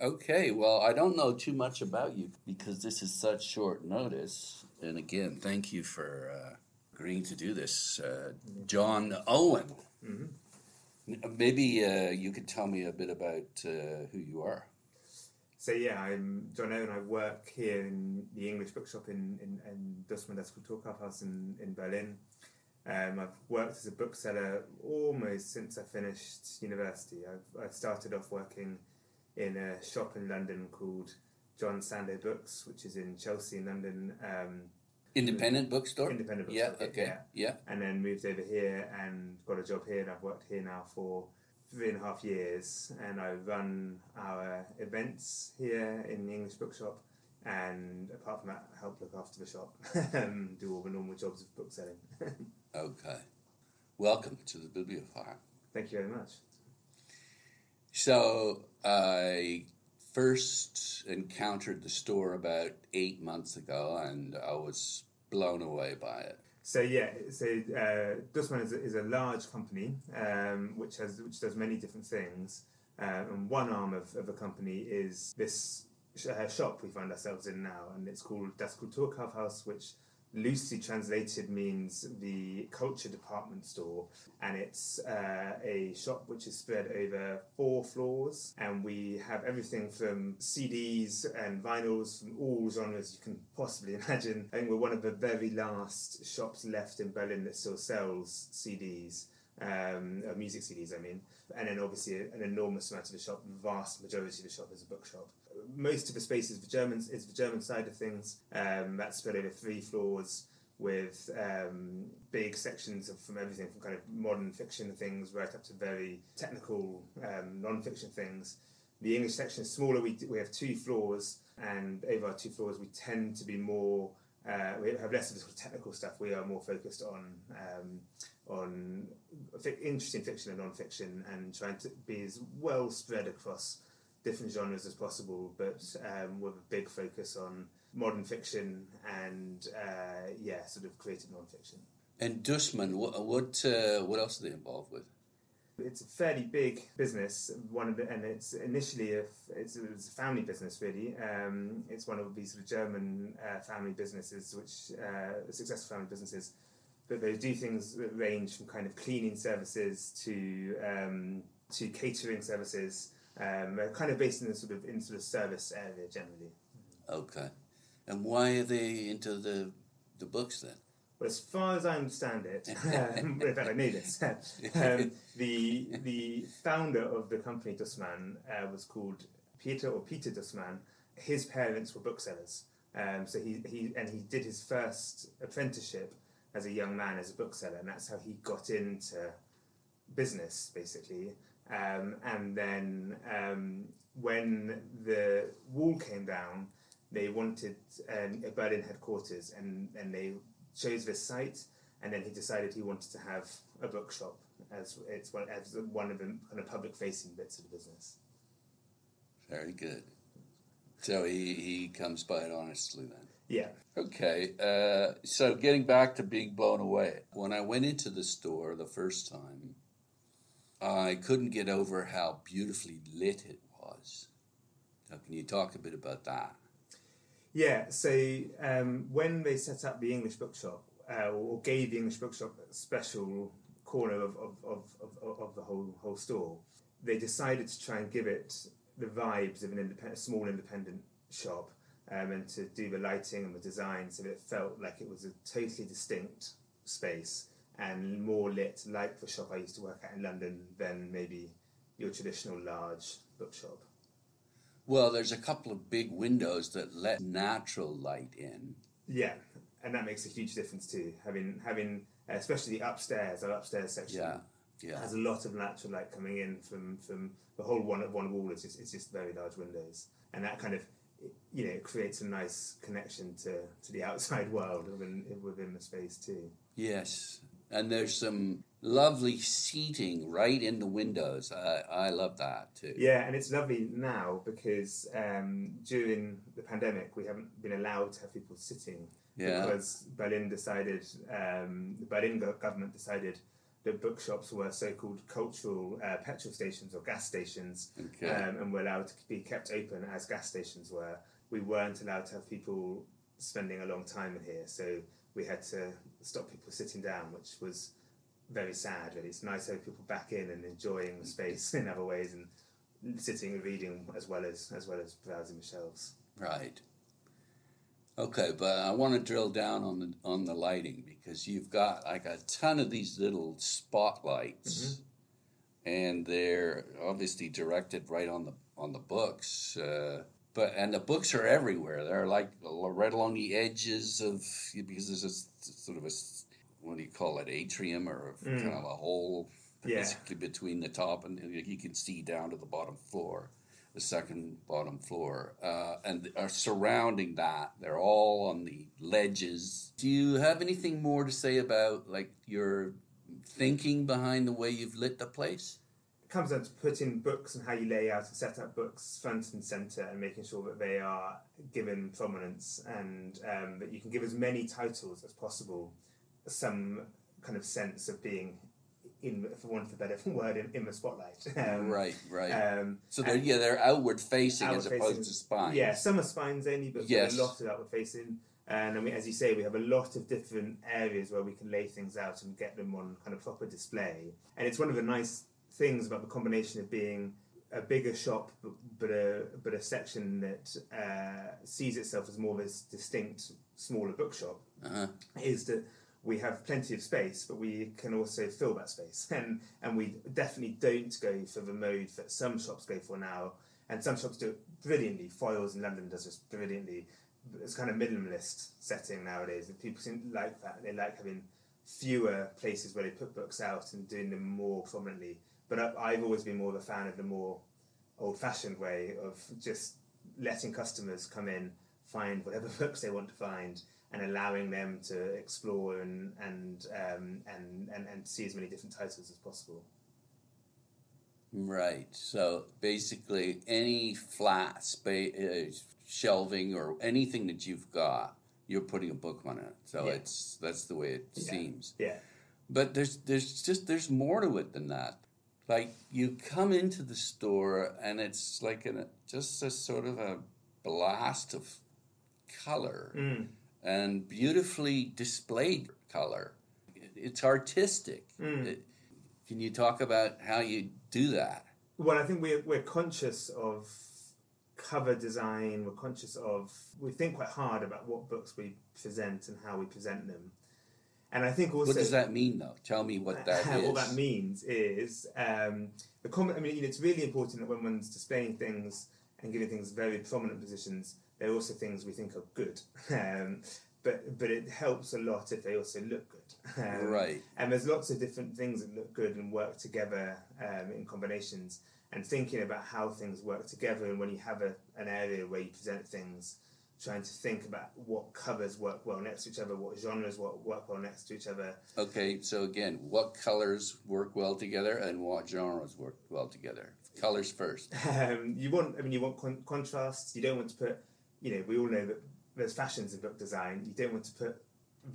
Okay, well, I don't know too much about you because this is such short notice. And again, thank you for agreeing to do this. John Owen, maybe you could tell me a bit about who you are. So yeah, I'm John Owen. I work here in the English Bookshop in Dussmann das KulturKaufhaus in Berlin. I've worked as a bookseller almost since I finished university. I started off working in a shop in London called John Sandoe Books, which is in Chelsea in London. Independent bookstore? Independent Yeah, bookstore, okay, yeah. And then moved over here and got a job here, and I've worked here now for 3.5 years, and I run our events here in the English Bookshop, and apart from that, I help look after the shop, do all the normal jobs of bookselling. Okay. Welcome to the Bibliophile. Thank you very much. So I first encountered the store about 8 months ago, and I was blown away by it. So yeah, Dussmann is a large company which does many different things, and one arm of the company is this shop we find ourselves in now, and it's called Das KulturKaufhaus, which loosely translated means the culture department store, and it's a shop which is spread over 4 floors, and we have everything from CDs and vinyls from all genres you can possibly imagine. I think we're one of the very last shops left in Berlin that still sells CDs. Music CDs, I mean, and then obviously an enormous amount of the shop, the vast majority of the shop is a bookshop. Most of the space is the German side of things. That's spread over 3 floors with big sections from everything from kind of modern fiction things right up to very technical non-fiction things. The English section is smaller. We have 2 floors, and over our 2 floors we tend to be more. We have less of the sort of technical stuff. We are more focused on interesting fiction and non-fiction, and trying to be as well spread across different genres as possible, but with a big focus on modern fiction and sort of creative non-fiction. And Dussmann, what else are they involved with? It's a fairly big business. And it's initially it's a family business really. It's one of these sort of German family businesses, which successful family businesses. But they do things that range from kind of cleaning services to catering services. They're kind of based in sort of service area generally. Okay, and why are they into the books then? Well, as far as I understand it, in fact I know this. The founder of the company Dussmann was called Peter Dussmann. His parents were booksellers, so he did his first apprenticeship as a young man as a bookseller, and that's how he got into business basically. And then when the wall came down, they wanted a Berlin headquarters, and they chose this site, and then he decided he wanted to have a bookshop as one of the kind of public-facing bits of the business. Very good. So he comes by it honestly then. Yeah. Okay. So getting back to being blown away, when I went into the store the first time, I couldn't get over how beautifully lit it was. Now, can you talk a bit about that? Yeah, so when they set up the English Bookshop, or gave the English Bookshop a special corner of the whole store, they decided to try and give it the vibes of a small independent shop, and to do the lighting and the design so that it felt like it was a totally distinct space and more lit, like the shop I used to work at in London, than maybe your traditional large bookshop. Well, there's a couple of big windows that let natural light in. Yeah, and that makes a huge difference too. Having especially our upstairs section has a lot of natural light coming in from the whole one wall. It's just very large windows, and that kind of it creates a nice connection to the outside world within the space too. Yes, and there's some lovely seating right in the windows. I love that too. Yeah, and it's lovely now because during the pandemic we haven't been allowed to have people sitting because the Berlin government decided that bookshops were so-called cultural petrol stations or gas stations, Okay. And were allowed to be kept open as gas stations were. We weren't allowed to have people spending a long time in here, so we had to stop people sitting down, which was very sad, really. It's nice to have people back in and enjoying the space in other ways and sitting and reading as well as browsing the shelves. Right. Okay, but I want to drill down on the lighting, because you've got like a ton of these little spotlights, and they're obviously directed right on the books. And the books are everywhere. They're like right along the edges of, because there's a sort of a, what do you call it, atrium, or kind of a hole basically between the top, and you can see down to the bottom floor. The second bottom floor, and are surrounding that. They're all on the ledges. Do you have anything more to say about like your thinking behind the way you've lit the place? It comes down to putting books and how you lay out and set up books front and centre, and making sure that they are given prominence, and that you can give as many titles as possible some kind of sense of being, for want of a better word, in the spotlight. Right. So they're outward facing as opposed to spines. Yeah, some are spines only, but a lot are outward facing. And I mean, as you say, we have a lot of different areas where we can lay things out and get them on kind of proper display. And it's one of the nice things about the combination of being a bigger shop, but a section that sees itself as more of a distinct, smaller bookshop, is that we have plenty of space, but we can also fill that space. And we definitely don't go for the mode that some shops go for now. And some shops do it brilliantly. Foyles in London does this brilliantly. It's kind of minimalist setting nowadays. And people seem like that. They like having fewer places where they put books out and doing them more prominently. But I've always been more of a fan of the more old-fashioned way of just letting customers come in, find whatever books they want to find, and allowing them to explore and see as many different titles as possible. Right. So basically, any flat space, shelving, or anything that you've got, you're putting a book on it. So that's the way it seems. Yeah. But there's more to it than that. Like, you come into the store and it's like just a sort of a blast of color. And beautifully displayed color. It's artistic. Can you talk about how you do that? Well, I think we're conscious of cover design. We think quite hard about what books we present and how we present them. And I think also... What does that mean, though? Tell me what that is. What that means is... it's really important that when one's displaying things and giving things very prominent positions, they're also things we think are good. But it helps a lot if they also look good. Right. And there's lots of different things that look good and work together in combinations. And thinking about how things work together, and when you have an area where you present things, trying to think about what covers work well next to each other, what genres work well next to each other. Okay, so again, what colors work well together and what genres work well together? Colors first. You want contrast. You don't want to put, we all know that there's fashions in book design. You don't want to put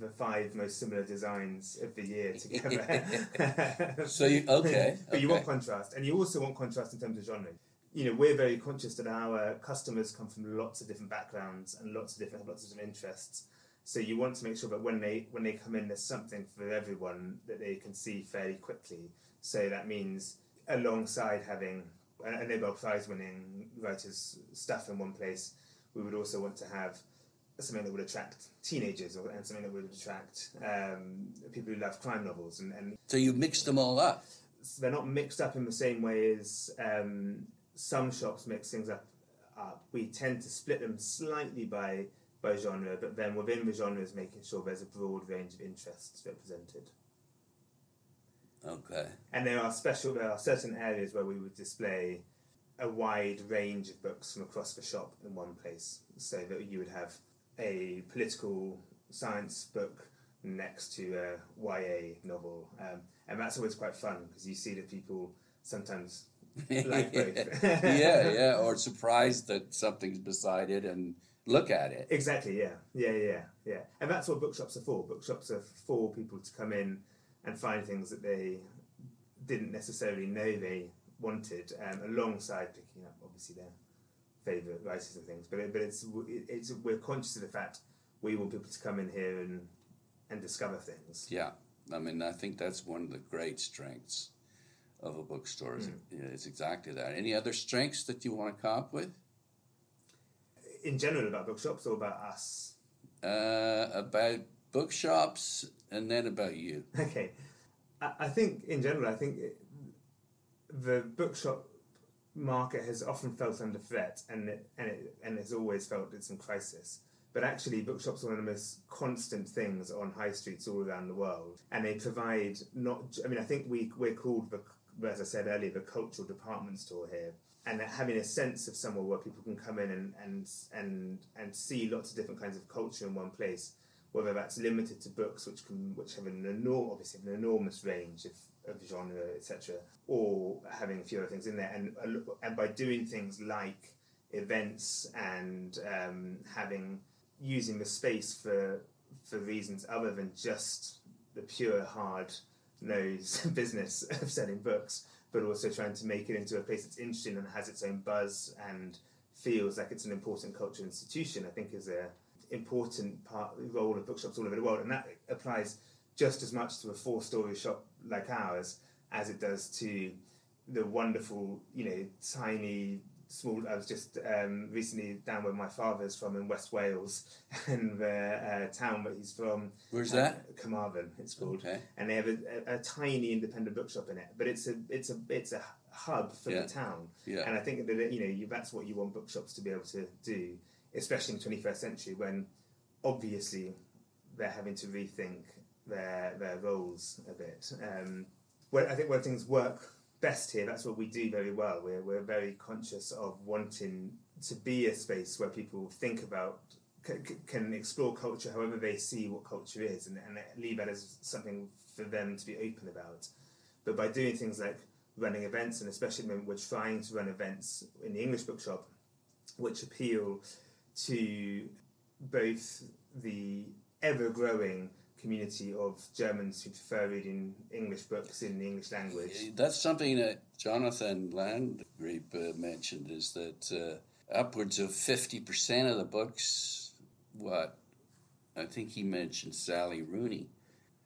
the 5 most similar designs of the year together. But you want contrast, and you also want contrast in terms of genre. We're very conscious that our customers come from lots of different backgrounds and lots of different interests. So you want to make sure that when they come in, there's something for everyone that they can see fairly quickly. So that means, alongside having a Nobel Prize winning writer's stuff in one place, we would also want to have something that would attract teenagers, and something that would attract people who love crime novels. And so you mix them all up. They're not mixed up in the same way as some shops mix things up. We tend to split them slightly by genre, but then within the genres, making sure there's a broad range of interests represented. Okay. And there are certain areas where we would display a wide range of books from across the shop in one place, so that you would have a political science book next to a YA novel, and that's always quite fun because you see that people sometimes like both. yeah, or surprised that something's beside it and look at it. Exactly, yeah. And that's what bookshops are for. Bookshops are for people to come in and find things that they didn't necessarily know they wanted, alongside picking up obviously their favourite writers and things. But it's we're conscious of the fact we want people to come in here and discover things. Yeah, I mean, I think that's one of the great strengths of a bookstore. It's exactly that. Any other strengths that you want to come up with? In general, about bookshops or about us? About bookshops, and then about you. Okay. I think, in general, the bookshop market has often felt under threat, and has always felt it's in crisis. But actually, bookshops are one of the most constant things on high streets all around the world, and they provide I think we're called, as I said earlier, the cultural department store here, and having a sense of somewhere where people can come in and see lots of different kinds of culture in one place, whether that's limited to books, which have an enormous range of genre, etc., or having a few other things in there, and by doing things like events and using the space for reasons other than just the pure hard-nosed business of selling books, but also trying to make it into a place that's interesting and has its own buzz and feels like it's an important cultural institution, I think is a important role of bookshops all over the world. And that applies just as much to a 4-story shop like ours as it does to the wonderful, tiny, small... I was just recently down where my father's from in West Wales, and the town that he's from... Where's that? Carmarthen, it's called. Okay. And they have a tiny independent bookshop in it, but it's a hub for the town. Yeah. And I think that that's what you want bookshops to be able to do, especially in the 21st century, when obviously they're having to rethink their roles a bit. I think where things work best here, that's what we do very well. We're very conscious of wanting to be a space where people think about, can explore culture however they see what culture is, and leave that as something for them to be open about. But by doing things like running events, and especially when we're trying to run events in the English Bookshop, which appeal to both the ever-growing community of Germans who prefer reading English books in the English language. That's something that Jonathan Landgrebe mentioned, is that upwards of 50% of the books, I think he mentioned Sally Rooney,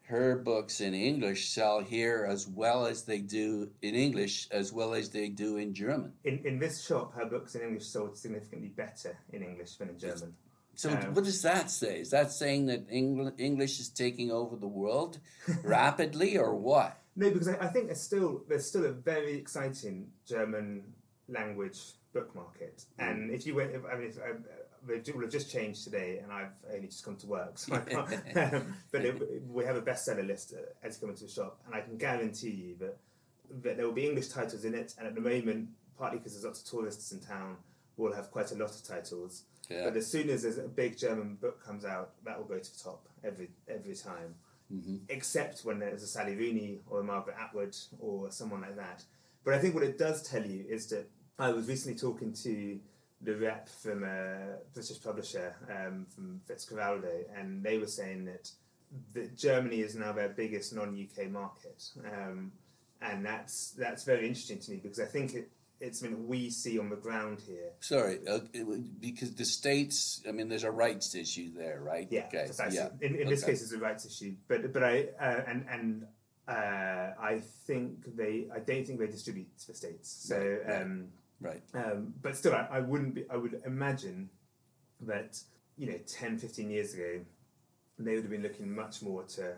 her books in English sell here as well as they do in English, as well as they do in German. In this shop, her books in English sold significantly better in English than in German. So what does that say? Is that saying that English is taking over the world rapidly, or what? No, because I think there's still a very exciting German language book market. And if you went, they will have just changed today, and I've only just come to work, so I can't. But we have a bestseller list as you come into the shop, and I can guarantee you that there will be English titles in it. And at the moment, partly because there's lots of tourists in town, we'll have quite a lot of titles. Yeah. But as soon as there's a big German book comes out, that will go to the top every time. Mm-hmm. Except when there's a Sally Rooney or a Margaret Atwood or someone like that. But I think what it does tell you is that I was recently talking to the rep from a British publisher from Fitzcarraldo, and they were saying that Germany is now their biggest non-UK market, and that's very interesting to me, because I think it's something that we see on the ground here. Sorry, because the States, I mean, there's a rights issue there, right? Yeah, okay. Precisely. Yeah. In this case, it's a rights issue, but I I think I don't think they distribute to the States. So. Right. But still, I would imagine that 10, 15 years ago, they would have been looking much more to,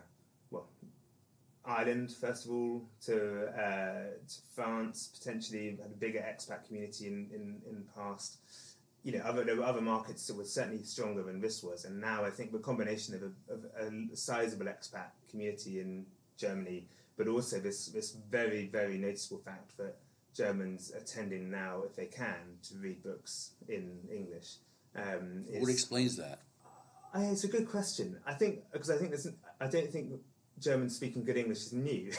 Ireland first of all, to France potentially, had a bigger expat community in the past. There were other markets that were certainly stronger than this was, and now I think the combination of a sizable expat community in Germany, but also this very, very noticeable fact that Germans are tending now, if they can, to read books in English. What explains that? It's a good question. I think I don't think Germans speaking good English is new.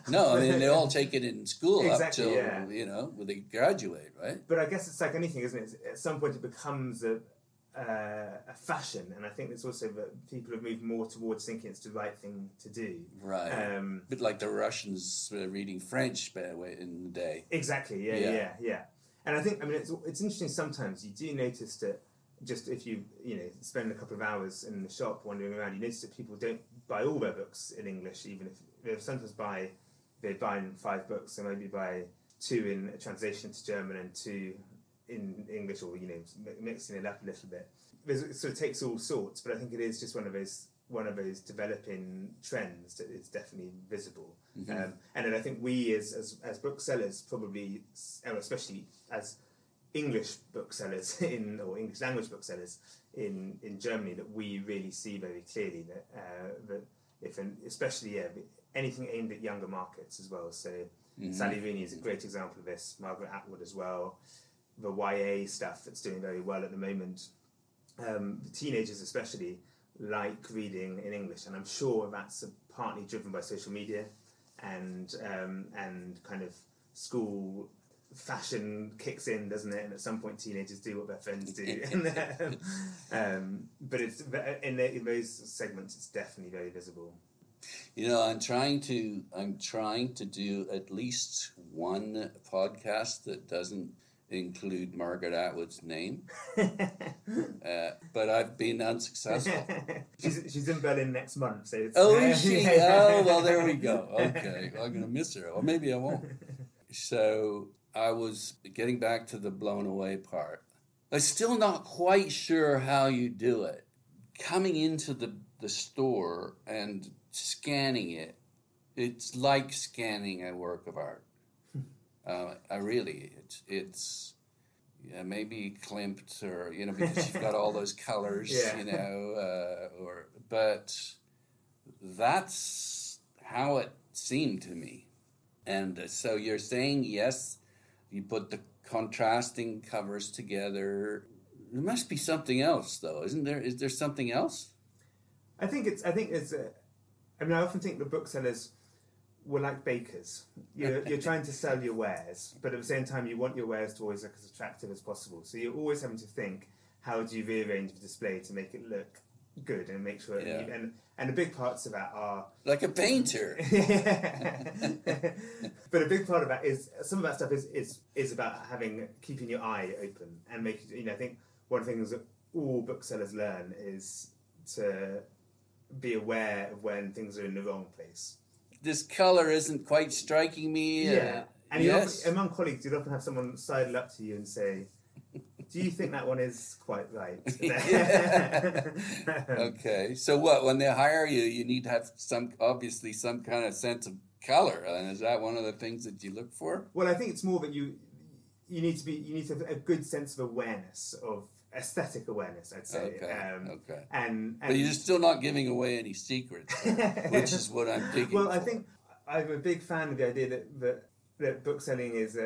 No, I mean, they all take it in school exactly, up till when they graduate, right? But I guess it's like anything, isn't it? At some point, it becomes a fashion, and I think it's also that people have moved more towards thinking it's the right thing to do. Right. A bit like the Russians reading French in the day. Exactly. Yeah. And I think, it's interesting. Sometimes you do notice that just if you spend a couple of hours in the shop wandering around, you notice that people don't buy all their books in English, even if they sometimes buy 5 books and maybe buy 2 in a translation to German and 2 in English, or mixing it up a little bit. It sort of takes all sorts, but I think it is just one of those developing trends that is definitely visible. Mm-hmm. And then I think we as booksellers probably, especially as English booksellers or English language booksellers in Germany, that we really see very clearly that especially anything aimed at younger markets as well. So Sally Rooney is a great example of this. Margaret Atwood as well. The YA stuff that's doing very well at the moment. The teenagers especially like reading in English, and I'm sure that's partly driven by social media and kind of school fashion kicks in, doesn't it? And at some point teenagers do what their friends do. But it's in those segments it's definitely very visible. I'm trying to do at least one podcast that doesn't include Margaret Atwood's name, but I've been unsuccessful. She's in Berlin next month, so it's... Oh, is she? Oh, well, there we go. Okay, I'm going to miss her, or maybe I won't. So I was getting back to the blown away part. I'm still not quite sure how you do it. Coming into the store and scanning it, it's like scanning a work of art. It's maybe Klimt or because you've got all those colors, but that's how it seemed to me. And so you're saying yes, you put the contrasting covers together. There must be something else, though, isn't there? Is there something else? I often think the booksellers were like bakers. You're trying to sell your wares, but at the same time you want your wares to always look as attractive as possible. So you're always having to think, how do you rearrange the display to make it look good and make sure... And the big parts of that are... Like a painter. But a big part of that is... Some of that stuff is about keeping your eye open and making... I think one of the things that all booksellers learn is to be aware of when things are in the wrong place. This colour isn't quite striking me. And yes. Among colleagues, you'd often have someone sidle up to you and say, do you think that one is quite right? Okay. So what, when they hire you, you need to have some kind of sense of colour. And is that one of the things that you look for? Well, I think it's more that you need to have a good sense of awareness, of aesthetic awareness, I'd say. Okay. But you're still not giving away any secrets, which is what I'm digging Well, for. I think I'm a big fan of the idea that bookselling is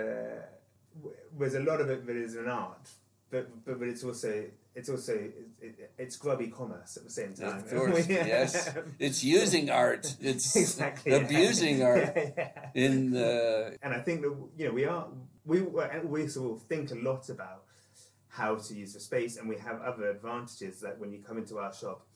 was a lot of it that is an art, but it's grubby commerce at the same time. Of course, yes. It's using art. It's exactly abusing art. And I think that we sort of think a lot about how to use the space, and we have other advantages, like when you come into our shop,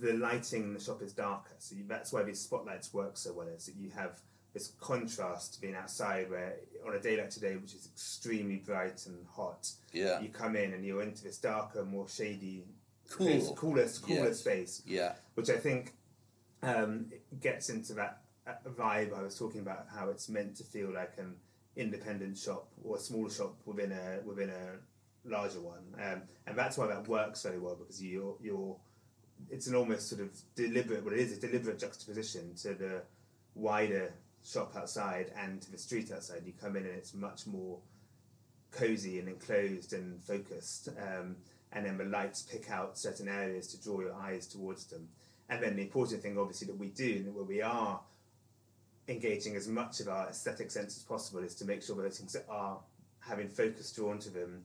the lighting in the shop is darker, so that's why these spotlights work so well, is that you have this contrast to being outside, where on a day like today, which is extremely bright and hot, you come in and you're into this darker, more shady, cooler space, which I think gets into that vibe I was talking about, how it's meant to feel like an independent shop or a smaller shop within a larger one, and that's why that works very well, because it's an almost sort of deliberate, well, it is a deliberate juxtaposition to the wider shop outside and to the street outside. You come in and it's much more cozy and enclosed and focused, and then the lights pick out certain areas to draw your eyes towards them. And then the important thing, obviously, that we do, where we are engaging as much of our aesthetic sense as possible, is to make sure that those things that are having focus drawn to them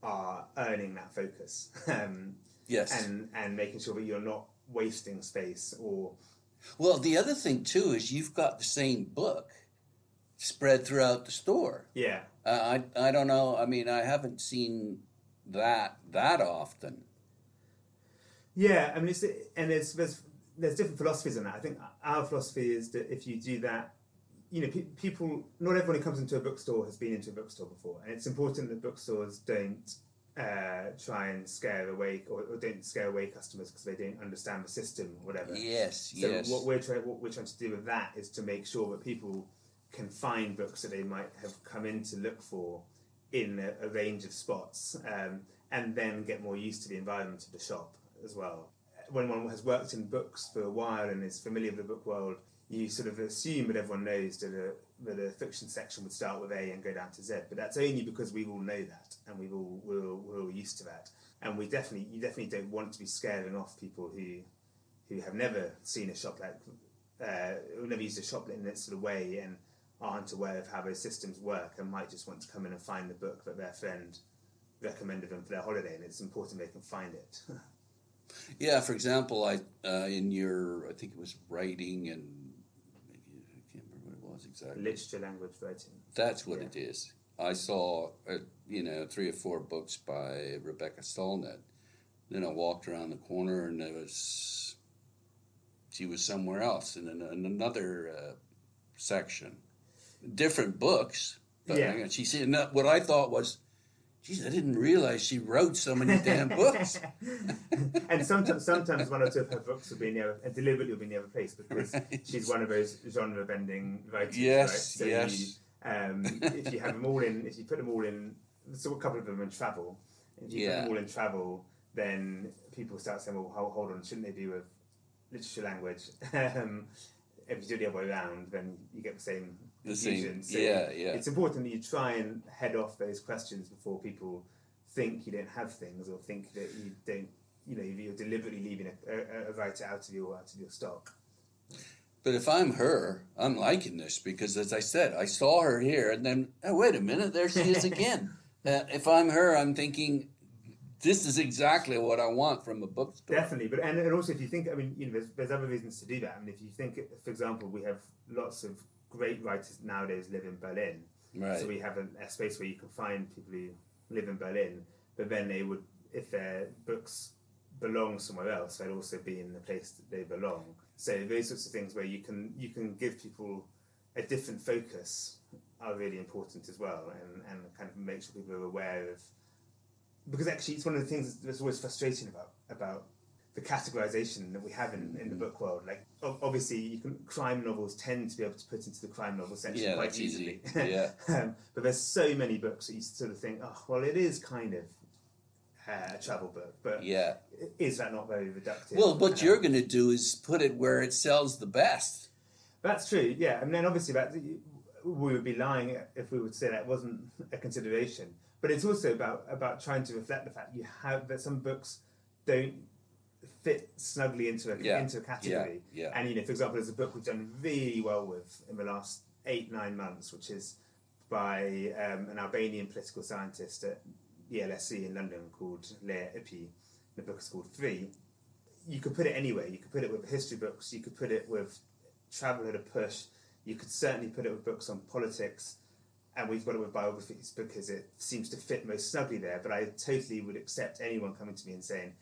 are earning that focus. Yes. And making sure that you're not wasting space or... Well, the other thing, too, is you've got the same book spread throughout the store. Yeah. I don't know. I mean, I haven't seen that often. Yeah, I mean, there's different philosophies on that. I think our philosophy is that if you do that, people, not everyone who comes into a bookstore has been into a bookstore before, and it's important that bookstores don't try and scare away or don't scare away customers because they don't understand the system or whatever. Yes, so yes. what we're trying to do with that is to make sure that people can find books that they might have come in to look for in a range of spots, and then get more used to the environment of the shop as well. When one has worked in books for a while and is familiar with the book world, you sort of assume that everyone knows that a fiction section would start with A and go down to Z, but that's only because we all know that, and we're all used to that. And you definitely don't want to be scaring off people who have never seen a shop who never used a shop in that sort of way and aren't aware of how those systems work and might just want to come in and find the book that their friend recommended them for their holiday, and it's important they can find it. Yeah, for example, I think it was writing and maybe I can't remember what it was exactly. Literature, language, writing. That's what it is. I saw 3 or 4 books by Rebecca Solnit. Then I walked around the corner and she was somewhere else in another section. Different books. But she said what I thought was, geez, I didn't realize she wrote so many damn books. And sometimes one or two of her books will be deliberately will be in the other place because she's one of those genre-bending writers. Yes, right? So yes. If you have them all in, if you put them all in, so a couple of them in travel. If you put them all in travel, then people start saying, "Well, hold on, shouldn't they be with literature, language?" If you do the other way around, then you get the same confusion. So it's important that you try and head off those questions before people think you don't have things or think that you don't. You're deliberately leaving a writer out of your stock. But if I'm her, I'm liking this because, as I said, I saw her here, and then wait a minute, there she is again. If I'm her, I'm thinking, this is exactly what I want from a bookstore. Definitely, but and also if you think, there's other reasons to do that. I mean, if you think, for example, we have lots of great writers nowadays live in Berlin, right? So we have a space where you can find people who live in Berlin, but then they would, if their books belong somewhere else, they'd also be in the place that they belong. So those sorts of things where you can give people a different focus are really important as well, and kind of make sure people are aware of. Because actually, it's one of the things that's always frustrating about the categorization that we have in the book world. Like, obviously, crime novels tend to be able to put into the crime novel section quite easily. Yeah. But there's so many books that you sort of think, oh, well, it is kind of a travel book, but is that not very reductive? Well, what you're going to do is put it where it sells the best. That's true, yeah. And then obviously we would be lying if we would say that wasn't a consideration. But it's also about trying to reflect the fact that some books don't fit snugly into a category. Yeah. And for example, there's a book we've done really well with in the last 8-9 months, which is by an Albanian political scientist at the LSE in London called Lea Ipi. The book is called 3. You could put it anywhere. You could put it with history books. You could put it with travel at a push. You could certainly put it with books on politics. And we've got it with biographies because it seems to fit most snugly there. But I totally would accept anyone coming to me and saying,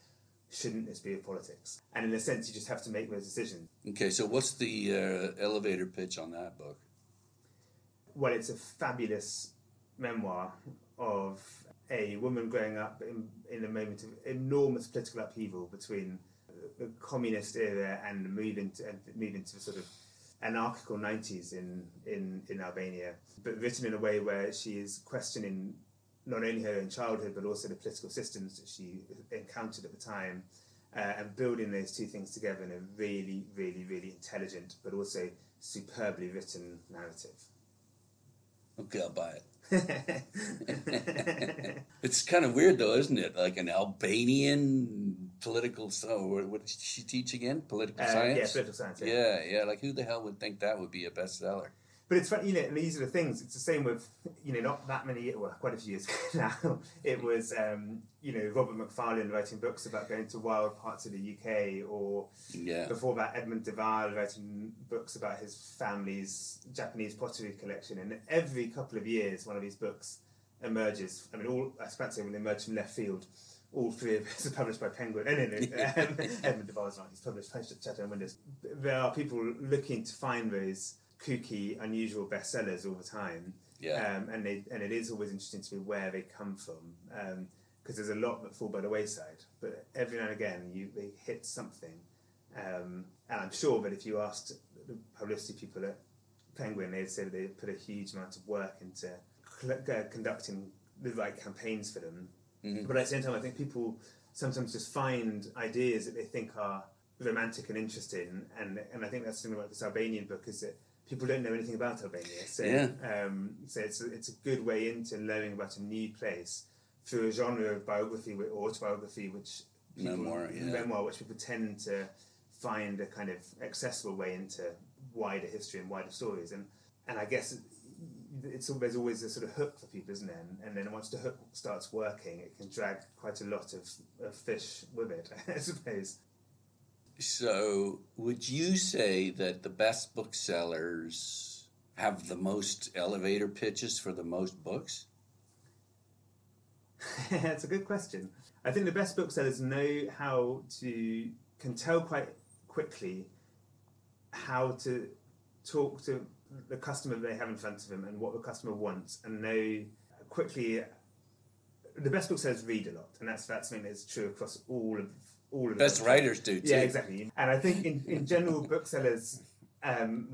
shouldn't this be with politics? And in a sense, you just have to make those decisions. Okay, so what's the elevator pitch on that book? Well, it's a fabulous memoir of a woman growing up in a moment of enormous political upheaval between the communist era and the move into sort of anarchical 90s in Albania, but written in a way where she is questioning not only her own childhood but also the political systems that she encountered at the time, and building those two things together in a really, really, really intelligent but also superbly written narrative. Okay, I'll buy it. It's kind of weird though, isn't it? Like an Albanian political, what did she teach again? Political science? Yeah, political science. Yeah. Like who the hell would think that would be a bestseller? But it's funny, and these are the things. It's the same with, not that many, quite a few years ago now. It was, Robert Macfarlane writing books about going to wild parts of the UK, or before that, Edmund de Waal writing books about his family's Japanese pottery collection. And every couple of years, one of these books emerges. I mean, I was about to say will emerge from left field. All three of us are published by Penguin. Edmund de Val's not. He's published Chateau and Windows. There are people looking to find those kooky, unusual bestsellers all the time. Yeah. And it is always interesting to me where they come from, because there's a lot that fall by the wayside. But every now and again, they hit something. And I'm sure that if you asked the publicity people at Penguin, they'd say that they put a huge amount of work into conducting the right campaigns for them. Mm-hmm. But at the same time, I think people sometimes just find ideas that they think are romantic and interesting, and I think that's something about this Albanian book, is that people don't know anything about Albania, so it's a good way into learning about a new place through a genre of biography or autobiography, which memoir, which people tend to find a kind of accessible way into wider history and wider stories, and I guess there's always a sort of hook for people, isn't there? And then once the hook starts working, it can drag quite a lot of fish with it, I suppose. So, would you say that the best booksellers have the most elevator pitches for the most books? That's a good question. I think the best booksellers can tell quite quickly how to talk to the customer they have in front of them and what the customer wants, and know quickly. The best booksellers read a lot, and that's something that's true across all of best writers do too. Yeah, exactly. And I think in general, booksellers,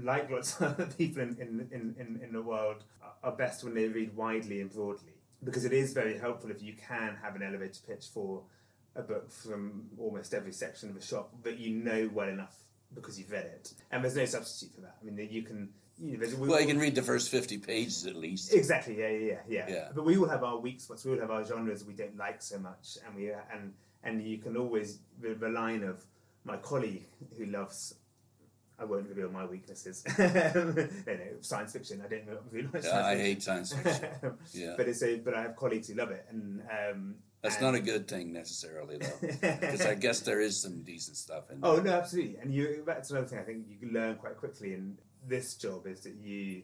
like lots of other people in the world, are best when they read widely and broadly, because it is very helpful if you can have an elevator pitch for a book from almost every section of a shop that you know well enough because you've read it, and there's no substitute for that. I mean, you can. You can read the first 50 pages at least. Exactly, yeah. But we all have our weak spots. We all have our genres we don't like so much, and you can always the line of my colleague who loves. I won't reveal my weaknesses. No, science fiction. I don't really like science fiction. I hate science fiction. Yeah, but I have colleagues who love it, and that's not a good thing necessarily, though, because I guess there is some decent stuff in there. Oh no, absolutely, and that's another thing I think you can learn quite quickly in this job, is that you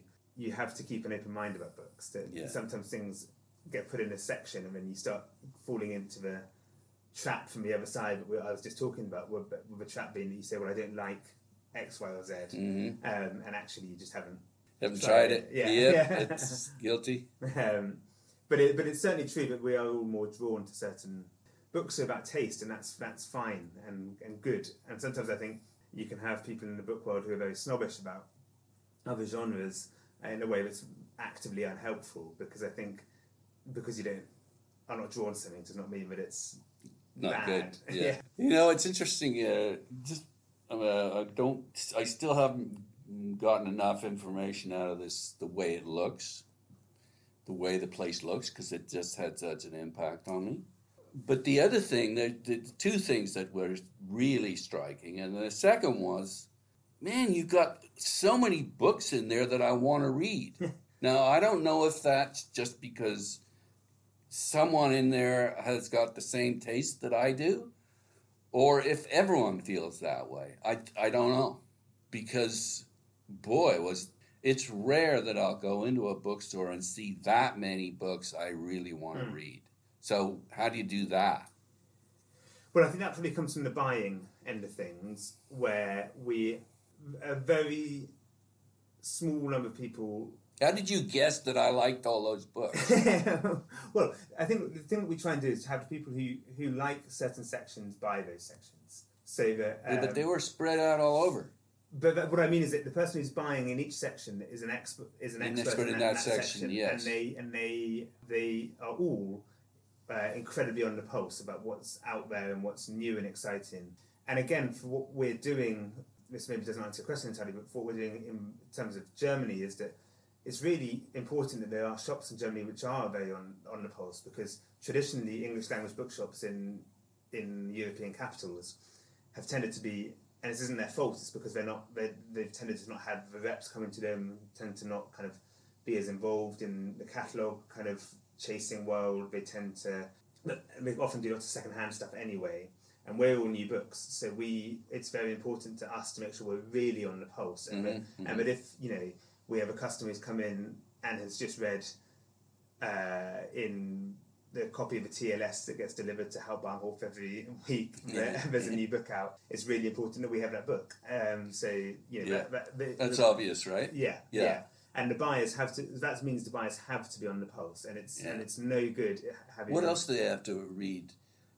have to keep an open mind about books. That sometimes things get put in a section, and then you start falling into the trap from the other side that I was just talking about, with the trap being that you say, well, I don't like X, Y, or Z, and actually you just haven't tried it. Yeah, it's guilty. But it's certainly true that we are all more drawn to certain books about taste, and that's fine and good. And sometimes I think you can have people in the book world who are very snobbish about other genres in a way that's actively unhelpful, because I think because you are not drawn to something does not mean that it's not bad. Good. Yeah. It's interesting. I still haven't gotten enough information out of this, the way it looks, the way the place looks, because it just had such an impact on me. But the other thing, the two things that were really striking, and the second was, man, you got so many books in there that I want to read. Now, I don't know if that's just because someone in there has got the same taste that I do, or if everyone feels that way. I don't know. Because, boy, it's rare that I'll go into a bookstore and see that many books I really want to read. So how do you do that? Well, I think that probably comes from the buying end of things, where a very small number of people... How did you guess that I liked all those books? Well, I think the thing that we try and do is have people who like certain sections buy those sections. So that, but they were spread out all over. But what I mean is that the person who's buying in each section is an expert in that section. Yes. And they are all incredibly on the pulse about what's out there and what's new and exciting. And again, for what we're doing, this maybe doesn't answer your question entirely, but for what we're doing in terms of Germany is that it's really important that there are shops in Germany which are very on the pulse, because traditionally English language bookshops in European capitals have tended to be, and this isn't their fault, it's because they've tended to not have the reps coming to them, tend to not kind of be as involved in the catalogue kind of chasing world. They often do lots of second-hand stuff anyway, and we're all new books, so it's very important to us to make sure we're really on the pulse, and that if we have a customer who's come in and has just read in the copy of the TLS that gets delivered to Hauptbahnhof every week. There's a new book out. It's really important that we have that book. That's obvious, right? Yeah. And the buyers have to. That means the buyers have to be on the pulse, and it's no good having. What else do they have to read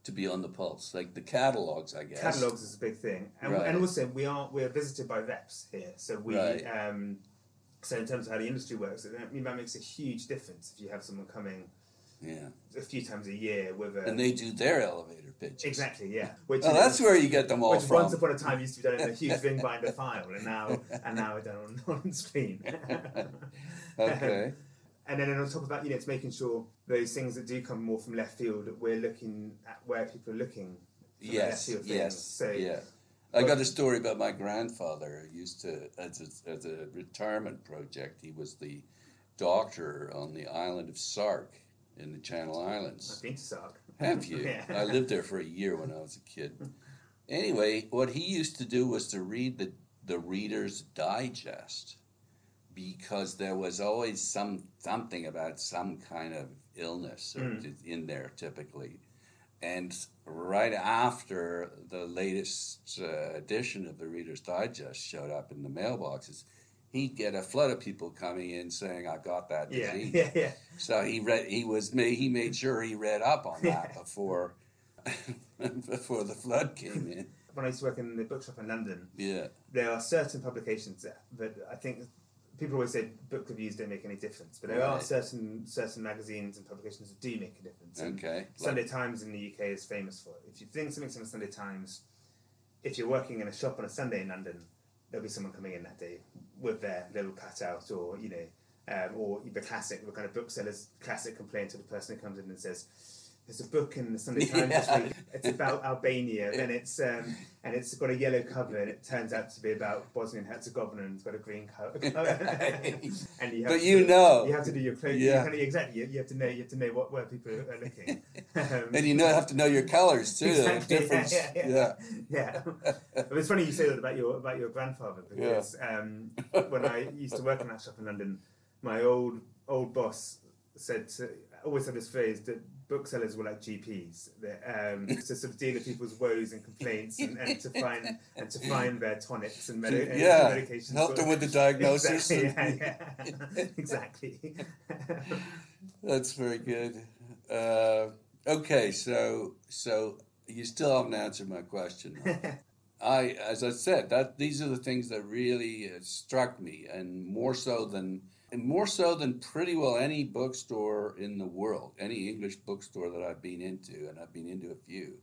to be on the pulse? Like the catalogs, I guess. Catalogs is a big thing, and also we are visited by reps here, so we. So in terms of how the industry works, that makes a huge difference if you have someone coming. Yeah, a few times a year and they do their elevator pitches. Exactly, yeah. That's where you get them all from. Once upon a time used to be done in a huge ring binder file, and now it's done on screen. Okay. And then on top of that, it's making sure those things that do come more from left field, we're looking at where people are looking. Yes. So, yeah. I got a story about my grandfather who used to, as a retirement project, he was the doctor on the island of Sark in the Channel Islands. I've been to Sark. Have you? Yeah. I lived there for a year when I was a kid. Anyway, what he used to do was to read the Reader's Digest, because there was always something about some kind of illness in there typically. And right after the latest edition of the Reader's Digest showed up in the mailboxes, he'd get a flood of people coming in saying, "I got that disease." Yeah. So he made sure he read up on that before the flood came in. When I used to work in the bookshop in London, there are certain publications that I think people always say book reviews don't make any difference, but there are certain magazines and publications that do make a difference. Okay. Sunday Times in the UK is famous for it. If you think something's in the Sunday Times, if you're working in a shop on a Sunday in London, there'll be someone coming in that day with their little cutout, or or the kind of bookseller's classic complaint to the person who comes in and says, "There's a book in the Sunday Times this week. It's about Albania, and it's got a yellow cover, and it turns out to be about Bosnia and Herzegovina, and it's got a green cover." And you have to do your clothing. Yeah. Exactly. You have to know where people are looking. And you have to know your colours too. Exactly. The difference. Yeah. But it's funny you say that about your grandfather, because when I used to work in that shop in London, my old boss always had this phrase that booksellers were like GPs, to sort of deal with people's woes and complaints, and to find their tonics and medications. Help them with the diagnosis. Exactly. Exactly. That's very good. Okay, so you still haven't answered my question. As I said, these are the things that really struck me, and more so than pretty well any bookstore in the world, any English bookstore that I've been into, and I've been into a few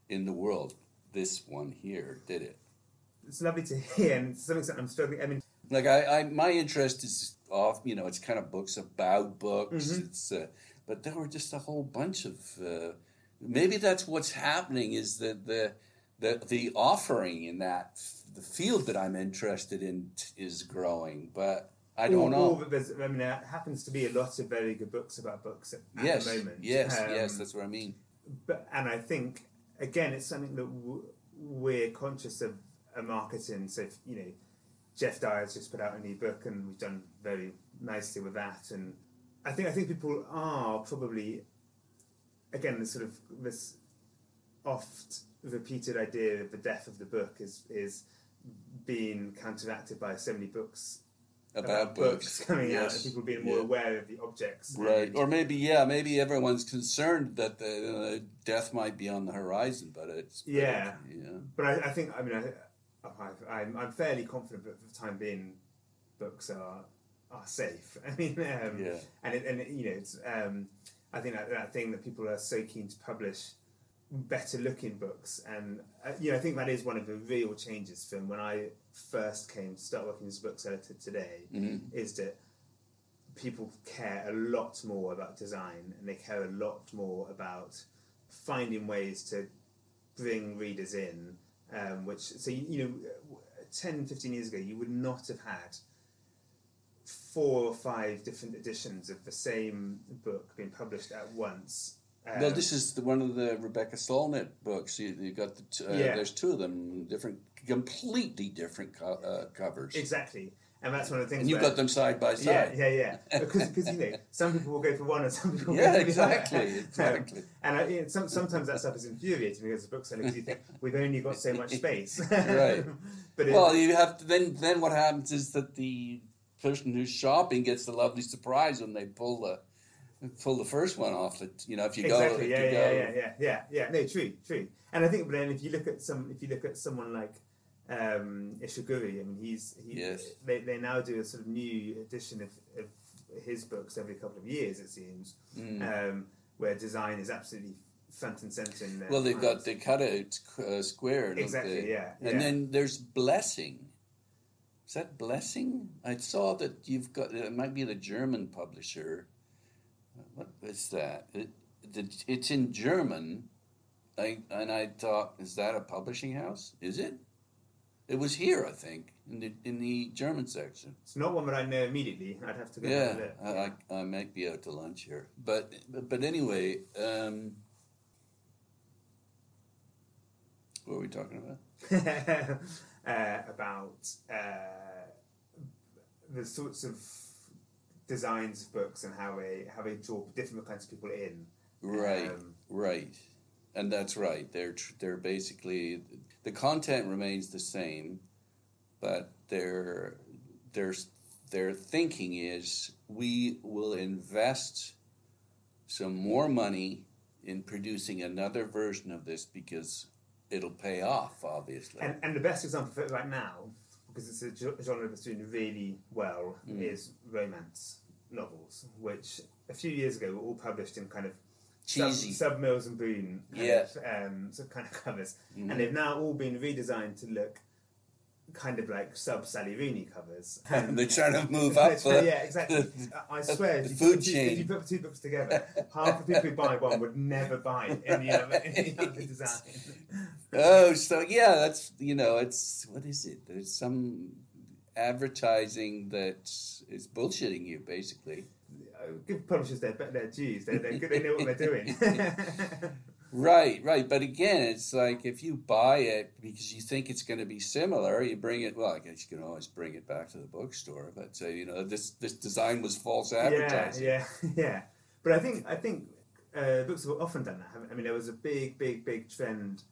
in the world, this one here did it. It's lovely to hear, and to some extent I'm struggling. I mean, like my interest is off. It's kind of books about books. Mm-hmm. It's but there were just a whole bunch of. Maybe that's what's happening, is that the offering in the field that I'm interested in is growing, but. I don't know. There happens to be a lot of very good books about books at the moment. Yes, that's what I mean. And I think, again, it's something that we're conscious of marketing. So, Jeff Dyer's just put out a new book, and we've done very nicely with that. And I think people are probably, again, this oft repeated idea of the death of the book is being counteracted by so many books. About books coming out, and people being more aware of the objects. Right. Or maybe everyone's concerned that the death might be on the horizon, but it's... Yeah. But I think, I'm fairly confident that for the time being, books are safe. I mean, it's I think that thing that people are so keen to publish better looking books, and I think that is one of the real changes from when I first came to start working as a bookseller to today, is that people care a lot more about design, and they care a lot more about finding ways to bring readers in, 10, 15 years ago you would not have had 4 or 5 different editions of the same book being published at once. Well, this is one of the Rebecca Solnit books. You got there's 2 of them, completely different covers. Exactly, And that's one of the things. And you've got them side by side. Yeah. Because some people will go for one and some people will yeah, go for exactly. the other. And sometimes that stuff is infuriating as a bookseller because you think we've only got so much space. Right. But you have to. Then what happens is that the person who's shopping gets the lovely surprise when they pull the first one off. If you exactly. go, Yeah. No, true. And I think, but then if you look at someone like Ishiguri, I mean, Yes. they now do a sort of new edition of his books every couple of years, it seems, where design is absolutely front and centre in there. Well, they cut it square. Exactly, they? Yeah. And then there's Blessing. Is that Blessing? I saw that you've got. It might be the German publisher. What is that? It's in German. I thought, is that a publishing house? Is it? It was here, I think, in the German section. It's not one that I know immediately. I'd have to go have a look. Yeah, I might be out to lunch here, but anyway, what were we talking about? About the sorts of designs of books and how they draw different kinds of people in. Right, and that's right. They're basically the content remains the same, but their thinking is we will invest some more money in producing another version of this because it'll pay off, obviously. And the best example for it right now, because it's a genre that's doing really well, is romance novels, which a few years ago were all published in kind of cheesy Sub Mills and Boon kind of covers, and they've now all been redesigned to look kind of like Sub Sally Rooney covers. And they're trying to move up. Exactly. I swear, if you put two books together, half the people who buy one would never buy any other design. Oh, so yeah, that's it's what is it? There's some advertising that is bullshitting you, basically. Give publishers their dues. They're good. They know what they're doing. Right. But again, it's like if you buy it because you think it's going to be similar, you bring it. Well, I guess you can always bring it back to the bookstore, but say this design was false advertising. Yeah. But I think books have often done that. I mean, there was a big trend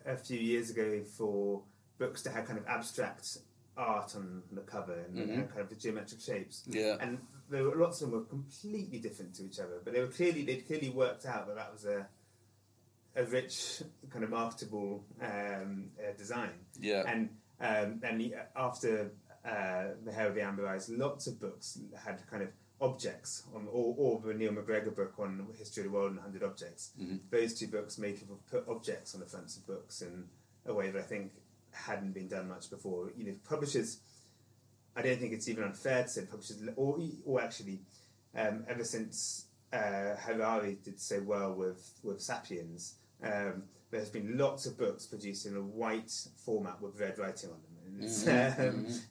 a few years ago for books to have kind of abstract art on the cover and kind of the geometric shapes. Yeah. And there were lots of them were completely different to each other, but they'd clearly worked out that was a rich kind of marketable design. Yeah. And after The Hair of the Amber Eyes, lots of books had kind of objects on, or the Neil McGregor book on History of the World and 100 Objects. Those two books made people put objects on the fronts of books in a way that I think hadn't been done much before. Publishers, I don't think it's even unfair to say publishers, or actually, ever since Harari did so well with Sapiens, there's been lots of books produced in a white format with red writing on them. And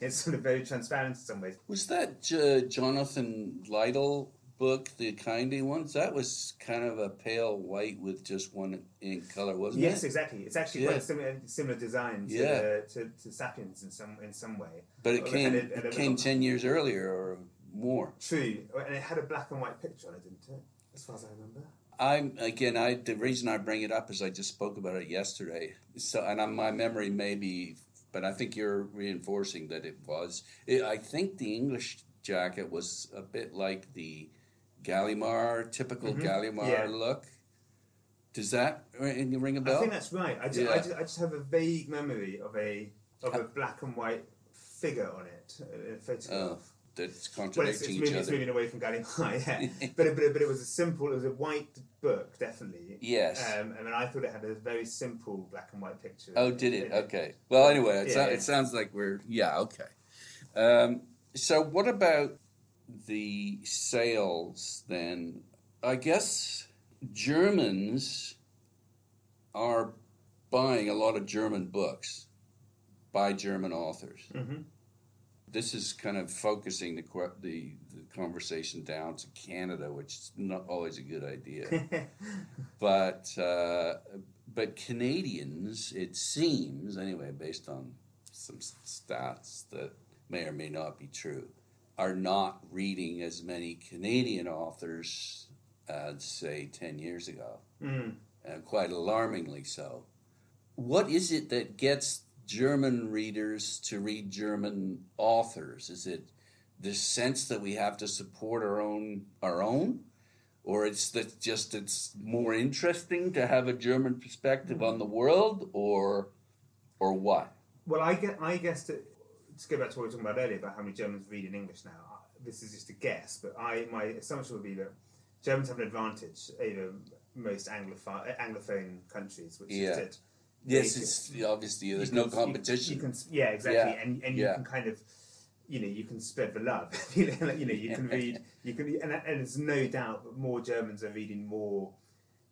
it's sort of very transparent in some ways. Was that Jonathan Lytle book, the Kindly ones? That was kind of a pale white with just one ink color, wasn't it? Yes, exactly. It's actually quite a similar design to Sapiens in some way. But it came 10 years earlier or more. True, and it had a black and white picture on it, didn't it? As far as I remember. The reason I bring it up is I just spoke about it yesterday. So, and my memory may be, but I think you're reinforcing that it was. I think the English jacket was a bit like the Gallimard, typical Gallimard look. Does that ring a bell? I think that's right. I just have a vague memory of a black and white figure on it, a photograph. That's contradicting each other. It's moving away from Gallimard, yeah. but it was it was a white book, definitely. Yes. And I thought it had a very simple black and white picture. Oh, did it? Okay. Well, anyway, it sounds like okay. So what about the sales then? I guess Germans are buying a lot of German books by German authors. This is kind of focusing the conversation down to Canada, which is not always a good idea. But Canadians, it seems, anyway, based on some stats, that may or may not be true, are not reading as many Canadian authors as, say, 10 years ago. Quite alarmingly so. What is it that gets German readers to read German authors? Is it this sense that we have to support our own? Or it's that just it's more interesting to have a German perspective on the world, or what? Well, I guess to go back to what we were talking about earlier about how many Germans read in English now, this is just a guess, but my assumption would be that Germans have an advantage over most Anglophone countries, which is that it's obviously there's no competition. Exactly, and you can kind of, you can spread the love. You can read, and there's no doubt that more Germans are reading more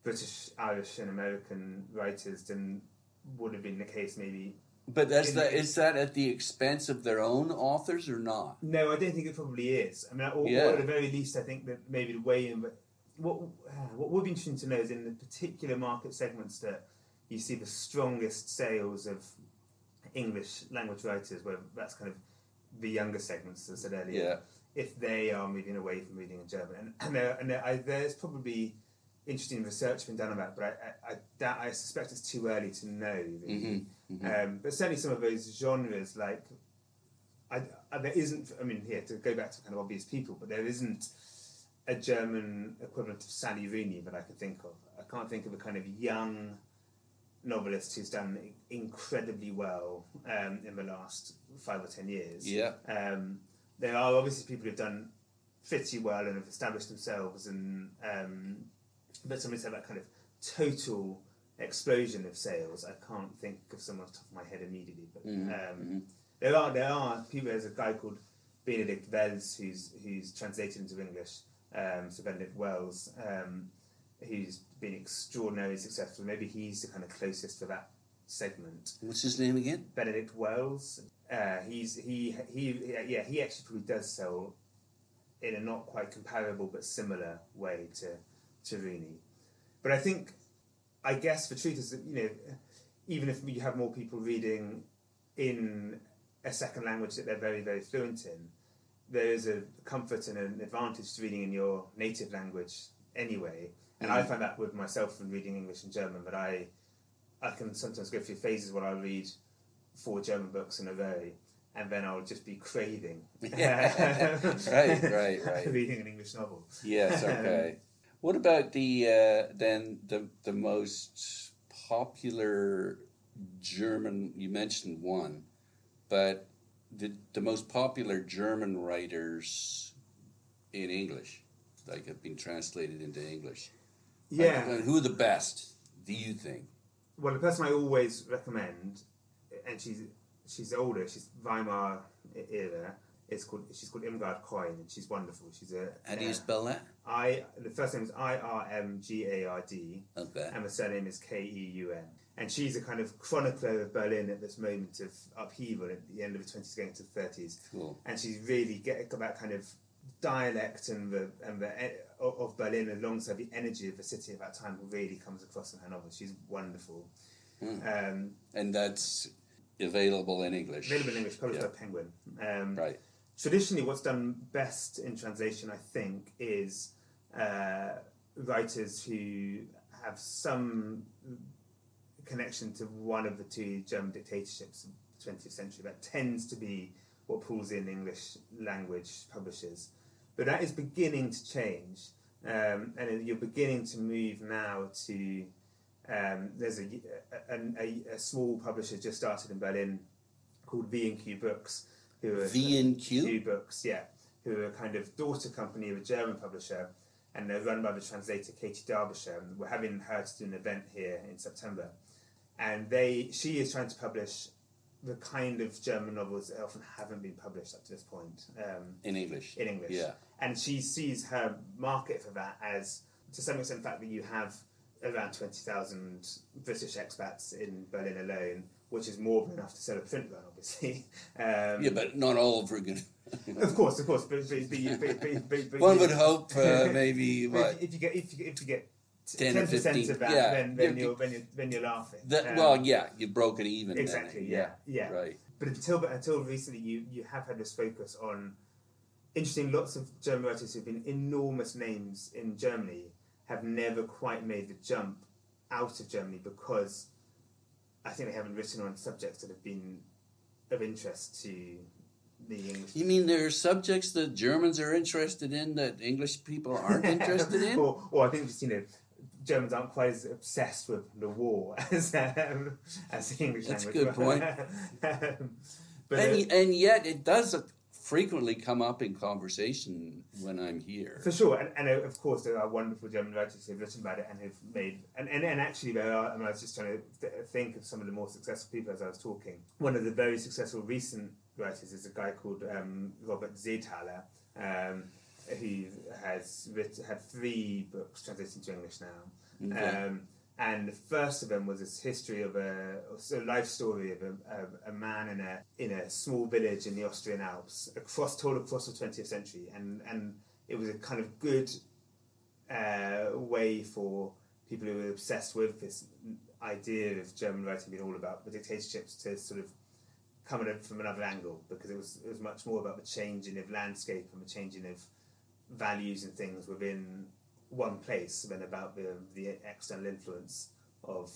British, Irish, and American writers than would have been the case maybe. But is that at the expense of their own authors or not? No, I don't think it probably is. I mean, or at the very least, I think that maybe the way in what would be interesting to know is in the particular market segments that you see the strongest sales of English language writers, where that's kind of the younger segments, as I said earlier, if they are moving away from reading in German. And there's probably interesting research been done about it, but I suspect it's too early to know. Really. But certainly some of those genres, like, there isn't, I mean, here, to go back to kind of obvious people, but there isn't a German equivalent of Sally Rooney that I could think of. I can't think of a kind of young novelist who's done incredibly well in the last 5 or 10 years. There are obviously people who've done pretty well and have established themselves, and but somebody's had that kind of total explosion of sales. I can't think of someone off the top of my head immediately, but there are people. There's a guy called Benedict Wells who's translated into English. So Benedict Wells, who's been extraordinarily successful. Maybe he's the kind of closest to that segment. What's his name again? Benedict Wells. He actually probably does sell in a not quite comparable but similar way to Rooney. But I guess the truth is that, even if you have more people reading in a second language that they're very, very fluent in, there is a comfort and an advantage to reading in your native language anyway. And I find that with myself when reading English and German, but I can sometimes go through phases where I'll read 4 German books in a row, and then I'll just be craving right. reading an English novel. Yes, okay. What about the most popular German? You mentioned one, but the most popular German writers in English, like, have been translated into English. Yeah. Who are the best, do you think? Well, the person I always recommend, and she's older, she's Weimar era. She's called Irmgard Coin, and she's wonderful. How do you spell that? The first name is Irmgard, okay, and the surname is Keun. And she's a kind of chronicler of Berlin at this moment of upheaval at the end of the 20s, going into the 30s. Cool. And she's really got that kind of dialect of Berlin, alongside the energy of the city at that time, really comes across in her novel. She's wonderful. And that's available in English. Available in English, published by Penguin. Right. Traditionally, what's done best in translation, I think, is writers who have some connection to one of the 2 German dictatorships of the 20th century. That tends to be what pulls in English language publishers. But that is beginning to change, and you're beginning to move now to... there's a small publisher just started in Berlin called V&Q Books, who are V&Q Books, who are a kind of daughter company of a German publisher, and they're run by the translator Katie Derbyshire. We're having her to do an event here in September, and she is trying to publish the kind of German novels that often haven't been published up to this point. In English. In English. Yeah. And she sees her market for that as, to some extent, the fact that you have around 20,000 British expats in Berlin alone, which is more than enough to sell a print run, obviously. But not all of them are good. Of course. But one would hope maybe if you get 10 or 15 of that, then you're laughing. You broke it even. Exactly. Then. Yeah. Right. But until recently, you have had this focus on lots of German writers who've been enormous names in Germany have never quite made the jump out of Germany because I think they haven't written on subjects that have been of interest to the English. You mean there are subjects that Germans are interested in that English people aren't interested in? Or I think just, Germans aren't quite as obsessed with the war as the English That's language. a good point. But and yet it does frequently come up in conversation when I'm here. For sure, and of course there are wonderful German writers who've written about it and who've made, and actually there are, I was just trying to think of some of the more successful people as I was talking. One of the very successful recent writers is a guy called Robert Zitaler, who has had 3 books translated into English now. Okay. And the first of them was this history of a life story of a man in a small village in the Austrian Alps, told across the 20th century, and it was a kind of good way for people who were obsessed with this idea of German writing being all about the dictatorships to sort of come at it from another angle, because it was much more about the changing of landscape and the changing of values and things within one place than about the external influence of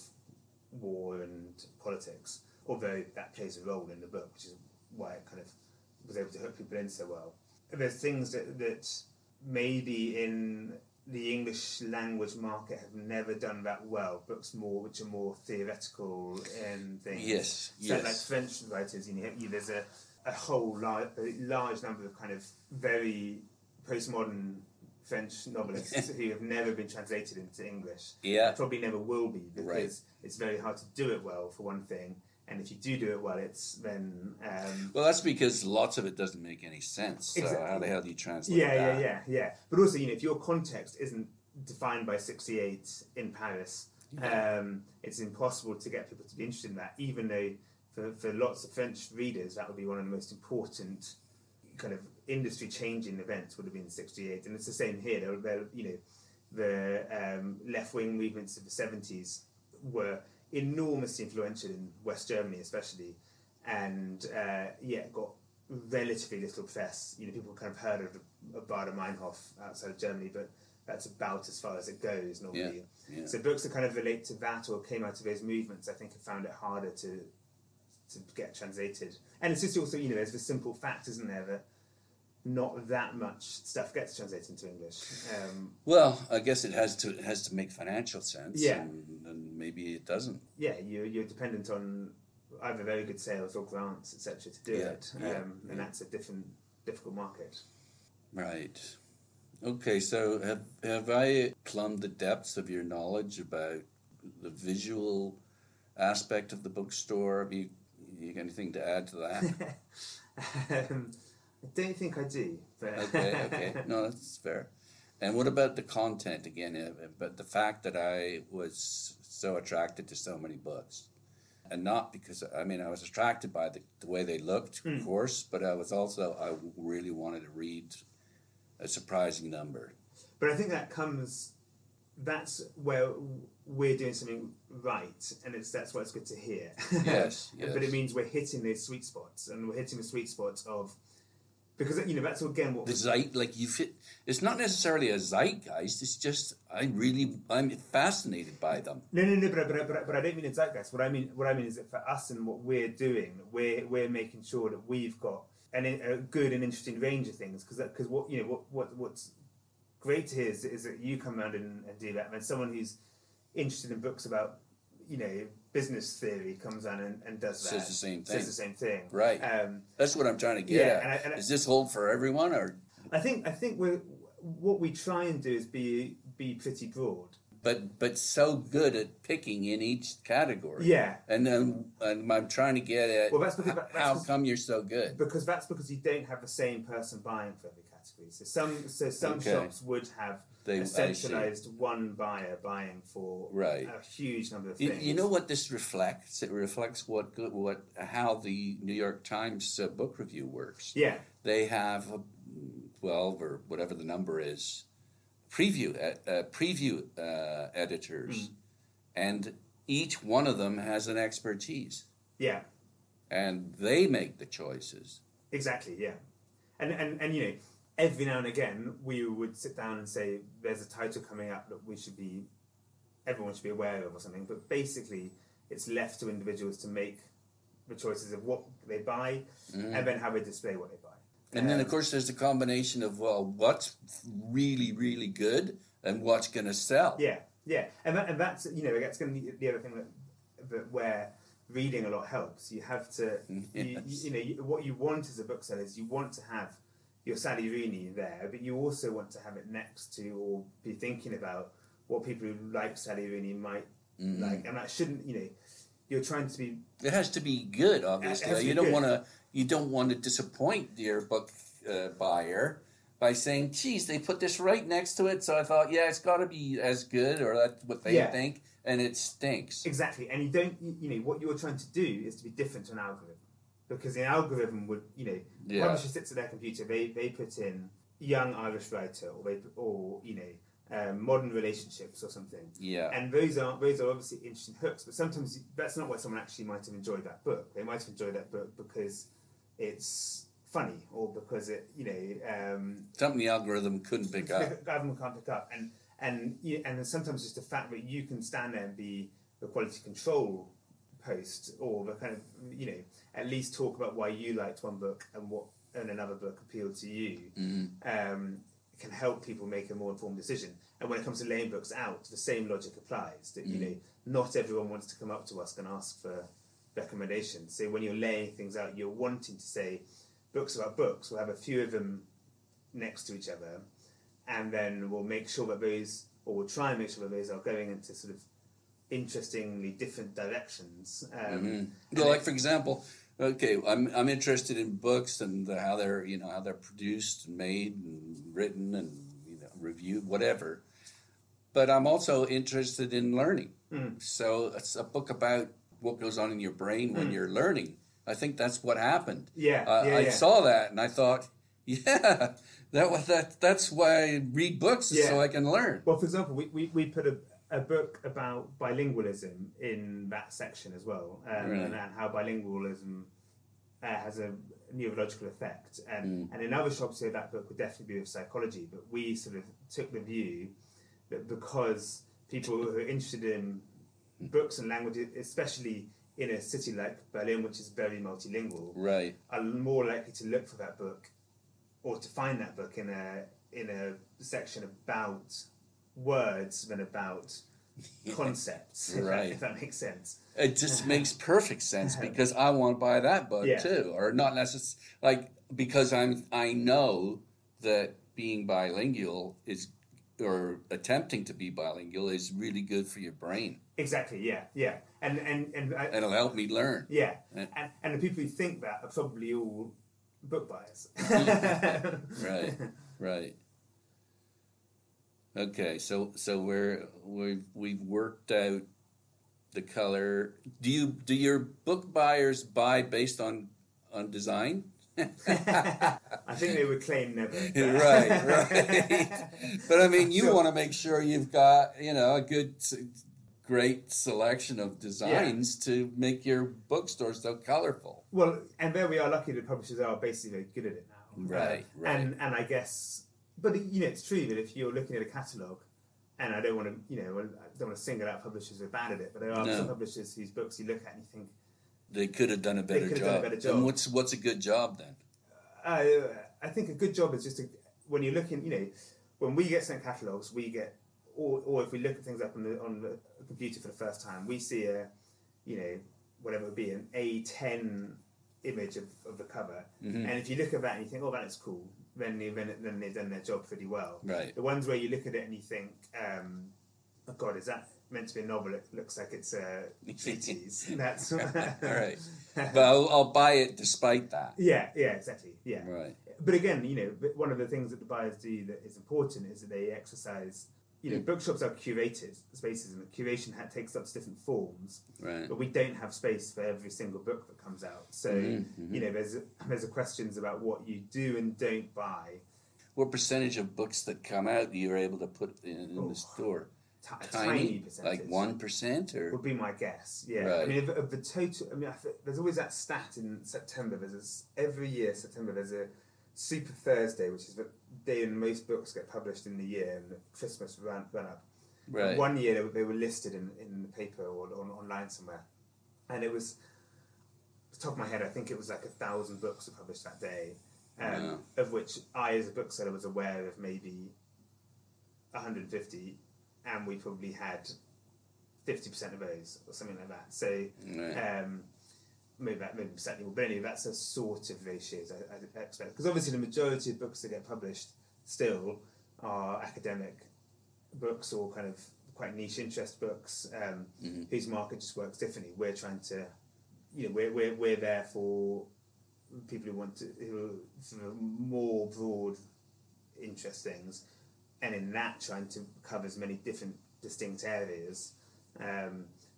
war and politics, although that plays a role in the book, which is why it kind of was able to hook people in so well. There's things that maybe in the English language market have never done that well, books which are more theoretical and things. Yes. Like French writers, there's a whole large number of kind of very postmodern French novelists who have never been translated into English. Yeah. Probably never will be, because right. It's very hard to do it well, for one thing. And if you do it well, it's then... well, that's because lots of it doesn't make any sense. Exactly. So how the hell do you translate that? Yeah. But also, if your context isn't defined by 68 in Paris, it's impossible to get people to be interested in that, even though for lots of French readers, that would be one of the most important kind of industry-changing events would have been 68, and it's the same here. The left-wing movements of the 70s were enormously influential in West Germany, especially, and got relatively little press. People kind of heard of Baader Meinhof outside of Germany, but that's about as far as it goes normally. Yeah. So books that kind of relate to that or came out of those movements, I think, have found it harder to get translated. And it's just also, there's the simple fact, isn't there, that not that much stuff gets translated into English. Well, I guess it has to make financial sense. Yeah. And maybe it doesn't. Yeah, you're dependent on either very good sales or grants, etc., to do it. And that's a difficult market. Right. Okay, so have I plumbed the depths of your knowledge about the visual aspect of the bookstore? Have you got anything to add to that? I don't think I do. But Okay. No, that's fair. And what about the content again? But the fact that I was so attracted to so many books, and not because I was attracted by the way they looked, of course, but I really wanted to read a surprising number. But I think that's where we're doing something right, and that's why it's good to hear. Yes. But it means we're hitting those sweet spots, and we're hitting the sweet spots of, because that's again what it's not necessarily a zeitgeist. It's just I'm fascinated by them. No. But I don't mean a zeitgeist. What I mean is that for us and what we're doing, we're making sure that we've got a good and interesting range of things. Because what's great to hear is that you come around and do that, and someone who's interested in books about business theory comes on and does that. Says the same thing. Right. That's what I'm trying to get at. And is this hold for everyone, or? I think what we try and do is be pretty broad. But so good at picking in each category. Yeah. And I'm trying to get at how come you're so good? Because you don't have the same person buying for every category. So some shops would have a centralized one buyer buying for a huge number of things. You know what this reflects? It reflects how the New York Times book review works. Yeah. They have 12 or whatever the number is preview editors, and each one of them has an expertise. Yeah. and they make the choices. Exactly, yeah. And you know, every now and again we would sit down and say there's a title coming up that everyone should be aware of or something, but basically it's left to individuals to make the choices of what they buy and then how they display what they buy. And then, of course, there's the combination of, well, what's really, really good and what's going to sell. Yeah, yeah. And that's, you know, that's going to be the other thing that where reading a lot helps. You have to, you know, what you want as a bookseller is you want to have your Sally Rooney there, but you also want to have it next to or be thinking about what people who like Sally Rooney might like. And that shouldn't, you know, you're trying to be... It has to be good, obviously. You don't want to disappoint your book buyer by saying, geez, they put this right next to it, so I thought, yeah, it's got to be as good, or that's what they think, and it stinks. Exactly, and you know, what you're trying to do is to be different to an algorithm. Because an algorithm would, you know, the publisher sits at their computer, they put in young Irish writer, or you know, modern relationships or something. Yeah. And those are obviously interesting hooks, but sometimes that's not why someone actually might have enjoyed that book. They might have enjoyed that book because it's funny, or because it, you know, something the algorithm couldn't pick up. The algorithm can't pick up, and sometimes just the fact that you can stand there and be the quality control post, or the kind of, you know, at least talk about why you liked one book and another book appealed to you. Can help people make a more informed decision. And when it comes to laying books out, the same logic applies. That you know, not everyone wants to come up to us and ask for recommendations. So when you're laying things out, you're wanting to say books about books. We'll have a few of them next to each other, and then we'll make sure that those, or we'll try and make sure that those are going into sort of interestingly different directions. Like, for example, okay, I'm interested in books and how they're produced and made and written and, you know, reviewed, whatever. But I'm also interested in learning. So it's a book about what goes on in your brain when you're learning. I think that's what happened. I saw that and I thought, yeah, that's why I read books, so I can learn. Well, for example, we put a book about bilingualism in that section as well, and how bilingualism has a neurological effect. And in other shops here, that book would definitely be with psychology, but we sort of took the view that because people who are interested in books and language, especially in a city like Berlin, which is very multilingual, are more likely to look for that book or to find that book in a section about words than about concepts, if that makes sense. It just makes perfect sense, because I want to buy that book too, or not necessarily, like, because I know that being bilingual is, or attempting to be bilingual, is really good for your brain. Exactly, yeah. And it'll help me learn. Yeah, and the people who think that are probably all book buyers. Right. Okay, so we've worked out the color. Do your book buyers buy based on design? I think they would claim never. Right. But I mean, you want to make sure you've got, you know, a great selection of designs to make your bookstore so colorful. Well, and there we are lucky that publishers are basically very good at it now. Right. And I guess, but you know, it's true that if you're looking at a catalogue, and I don't want to, you know, I don't want to single out publishers who are bad at it, but there are some publishers whose books you look at and you think they could have done a better job. And what's a good job then? I think a good job is just when you're looking, you know, when we get sent catalogues, we get, or if we look at things up on the computer for the first time, we see a, you know, whatever it would be, an A10 image of the cover, and if you look at that and you think, oh, that is cool, then they've done their job pretty well. Right. The ones where you look at it and you think, oh God, is that meant to be a novel? It looks like it's a treatise. That's all right. But I'll buy it despite that. Yeah, exactly. Yeah. Right. But again, you know, one of the things that the buyers do that is important is that they exercise. You know, bookshops are curated spaces, and the curation takes up different forms. Right. But we don't have space for every single book that comes out. So you know, there's questions about what you do and don't buy. What percentage of books that come out you're able to put in the store? tiny percentage. Like 1% or? Would be my guess, yeah. Right. I mean, of the total, I mean, there's always that stat in September. Every year, September, there's a Super Thursday, which is the day when most books get published in the year, and Christmas run up. Right. And one year, they were listed in the paper or online somewhere. And it was, off the top of my head, I think it was like 1,000 books were published that day, of which I, as a bookseller, was aware of maybe 150, and we probably had 50% of those, or something like that. So, maybe slightly more, but anyway, that's a sort of ratios I expect. Because obviously the majority of books that get published still are academic books or kind of quite niche interest books, whose market just works differently. We're trying to, we're there for people who for more broad interest things, and in that trying to cover as many different distinct areas.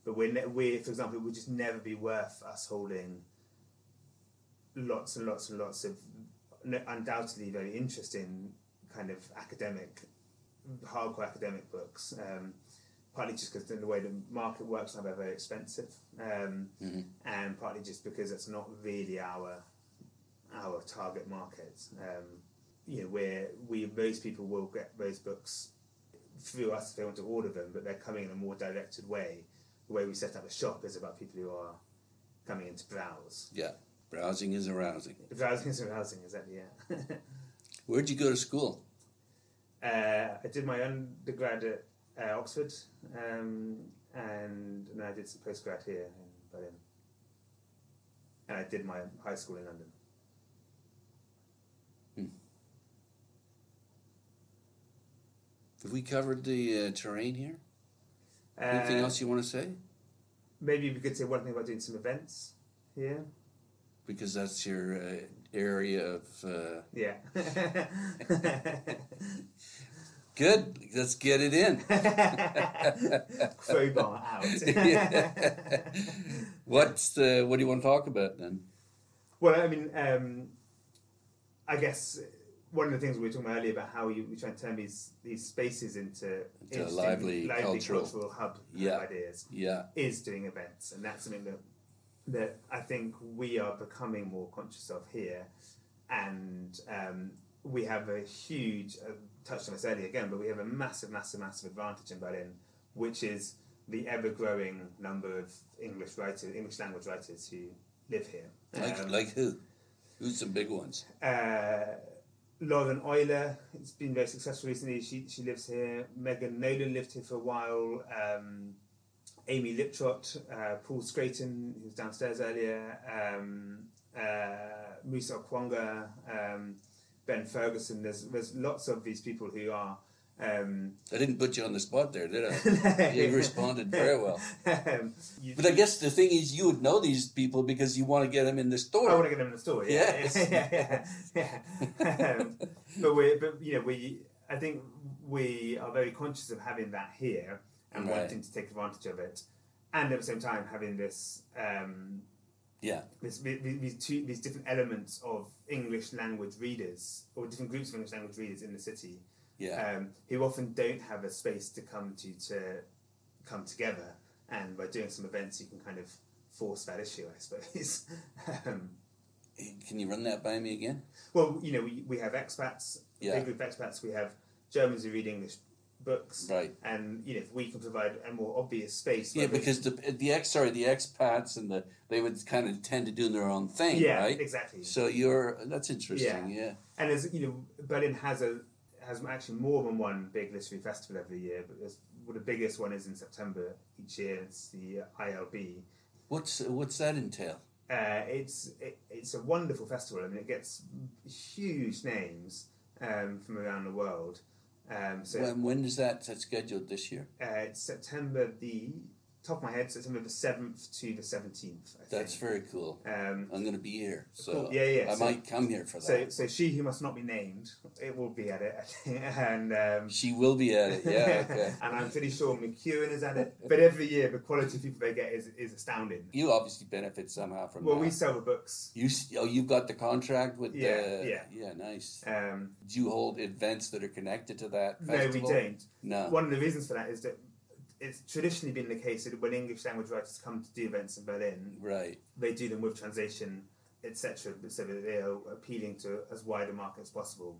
But we're, for example, it would just never be worth us holding lots and lots and lots of undoubtedly very interesting kind of hardcore academic books, partly just because the way the market works now, they're very expensive, and partly just because it's not really our target market. Where most people will get those books through us if they want to order them, but they're coming in a more directed way. The way we set up a shop is about people who are coming in to browse. Yeah, browsing is arousing. Browsing is arousing, exactly, yeah. Where'd you go to school? I did my undergrad at Oxford, and then I did some postgrad here in Berlin. And I did my high school in London. Have we covered the terrain here? Anything else you want to say? Maybe we could say one thing about doing some events here. Because that's your area of... Yeah. Good. Let's get it in. Crowbar out. What do you want to talk about then? Well, I mean, I guess... one of the things we were talking about earlier about how we try and turn these spaces into a lively cultural hub ideas is doing events, and that's something that I think we are becoming more conscious of here, and we have a huge, touched on this earlier again, but we have a massive advantage in Berlin, which is the ever-growing number of English language writers who live here. Like who? Who's some big ones? Lauren Euler, it's been very successful recently. She lives here. Megan Nolan lived here for a while. Amy Liptrot, Paul Scraton, who was downstairs earlier. Musa Okwonga, Ben Ferguson. There's lots of these people who are. I didn't put you on the spot there, did I? You responded very well. But I guess the thing is, you would know these people because you want to get them in the store. I want to get them in the store. Yeah. I think we are very conscious of having that here and wanting to take advantage of it, and at the same time having this. These different elements of English language readers or different groups of English language readers in the city. Who often don't have a space to come together, and by doing some events you can kind of force that issue, I suppose. Can you run that by me again? Well, we have expats, big group of expats, we have Germans who read English books, right? And if we can provide a more obvious space, because the expats and they would kind of tend to do their own thing, right? Exactly. So that's interesting, And as Berlin has actually more than one big literary festival every year, but the biggest one is in September each year. It's the ILB. What's that entail? It's a wonderful festival. I mean, it gets huge names from around the world. So when is that scheduled this year? It's September top of my head, September the 7th to the 17th. That's very cool. I'm going to be here, so cool. I might come here for that. So she who must not be named, it will be at it, and she will be at it. Yeah, okay. And I'm pretty sure McEwen is at it. But every year, the quality of people they get is astounding. You obviously benefit somehow from that. Well, we sell the books. You've got the contract with yeah, nice. Do you hold events that are connected to that festival? No, we don't. No. One of the reasons for that is that it's traditionally been the case that when English language writers come to do events in Berlin, right, they do them with translation, etc., so that they are appealing to as wide a market as possible.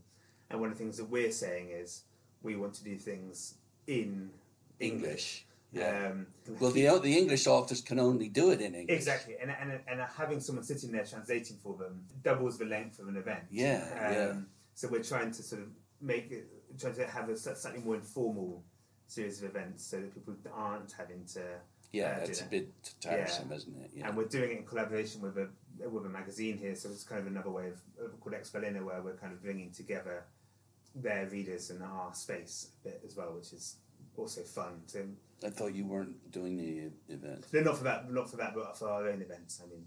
And one of the things that we're saying is we want to do things in English. Yeah. Well, the English authors can only do it in English. Exactly, and having someone sitting there translating for them doubles the length of an event. Yeah. So we're trying to sort of trying to have a slightly more informal series of events, so that people aren't having to. Yeah, it's a bit tiresome, isn't it? Yeah. And we're doing it in collaboration with a magazine here, so it's kind of another way of called Ex-Berliner, where we're kind of bringing together their readers and our space a bit as well, which is also fun. I thought you weren't doing the event. No, not for that, but for our own events. I mean,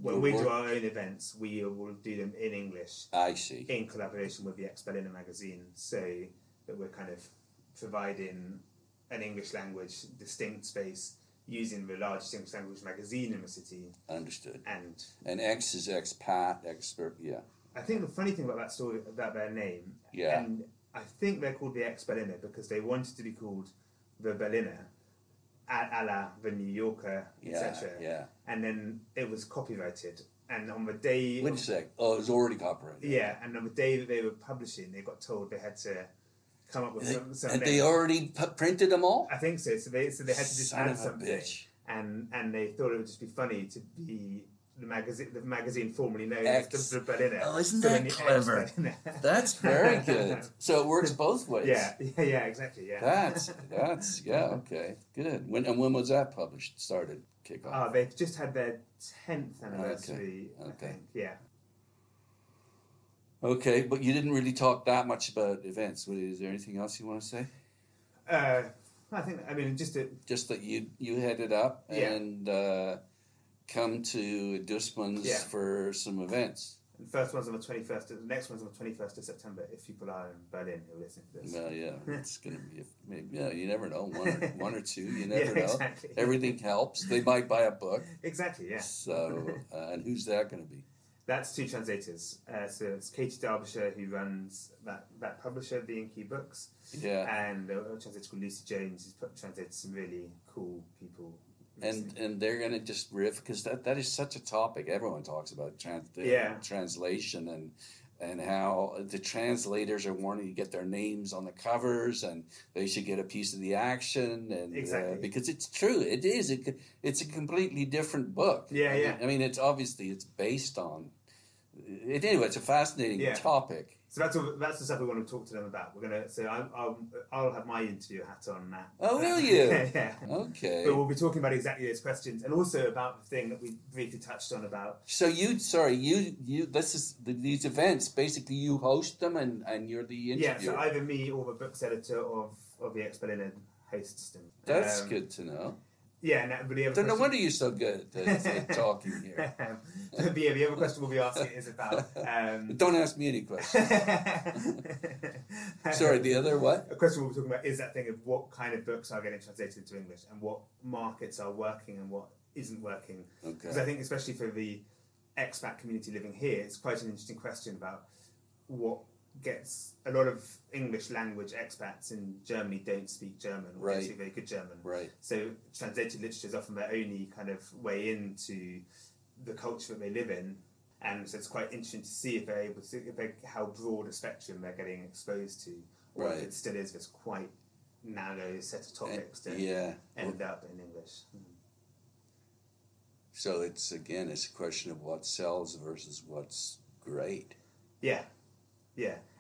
when we do our own events, we will do them in English. I see. In collaboration with the Ex-Berliner magazine, so that we're kind of providing an English language distinct space using the largest English language magazine in the city. Understood. And X is expat, expert, yeah. I think the funny thing about that story, about their name, yeah. And I think they're called the Ex-Berliner because they wanted to be called the Berliner, a la the New Yorker, etc. Yeah. And then it was copyrighted. And on the day... Wait a sec. Oh, it was already copyrighted. Yeah, and on the day that they were publishing, they got told they had to come up with some and they already printed them all? I think so. So they had to just add something. Bitch. And they thought it would just be funny to be the magazine formerly known as the Berliner. Oh, isn't that clever? That's very good. So it works both ways. Yeah, exactly. Yeah. That's okay, good. When was that published? Kick off? They've just had their 10th anniversary. Okay. I think. Yeah. Okay, but you didn't really talk that much about events. Is there anything else you want to say? I mean, just that you headed up and come to Dussmann's for some events. The first one's on the 21st. The next one's on the 21st of September. If people are in Berlin who listen to this. Well, yeah, it's going to be. You never know. One or two. You never know. Exactly. Everything helps. They might buy a book. Exactly. Yeah. So, and who's that going to be? That's two translators. So it's Katie Derbyshire who runs that publisher, B&Q Books. Yeah. And a translator called Lucy Jones who's translated some really cool people. And they're going to just riff, because that is such a topic. Everyone talks about translation and how the translators are wanting to get their names on the covers and they should get a piece of the action. And exactly. Because it's true. It is. It's a completely different book. Yeah. I mean, it's based on... Anyway, it's a fascinating topic. So that's the stuff we want to talk to them about. We're gonna. So I'll have my interview hat on that. Oh, will you? Yeah. Okay. But we'll be talking about exactly those questions, and also about the thing that we briefly touched on about. So these events. Basically, you host them, and you're the interviewer. Yeah. So either me or the books editor of the Ex-Berliner hosts them. That's good to know. Yeah, no wonder you're so good at talking here. The other question we'll be asking is about... Don't ask me any questions. Sorry, the other what? A question we'll be talking about is that thing of what kind of books are getting translated into English and what markets are working and what isn't working. Because I think especially for the expat community living here, it's quite an interesting question about what gets... A lot of English language expats in Germany don't speak German or don't speak very good German. Right. So translated literature is often their only kind of way into the culture that they live in. And so it's quite interesting to see if they're able to, how broad a spectrum they're getting exposed to, or if it still is this quite narrow set of topics that end up in English. So it's a question of what sells versus what's great. Yeah.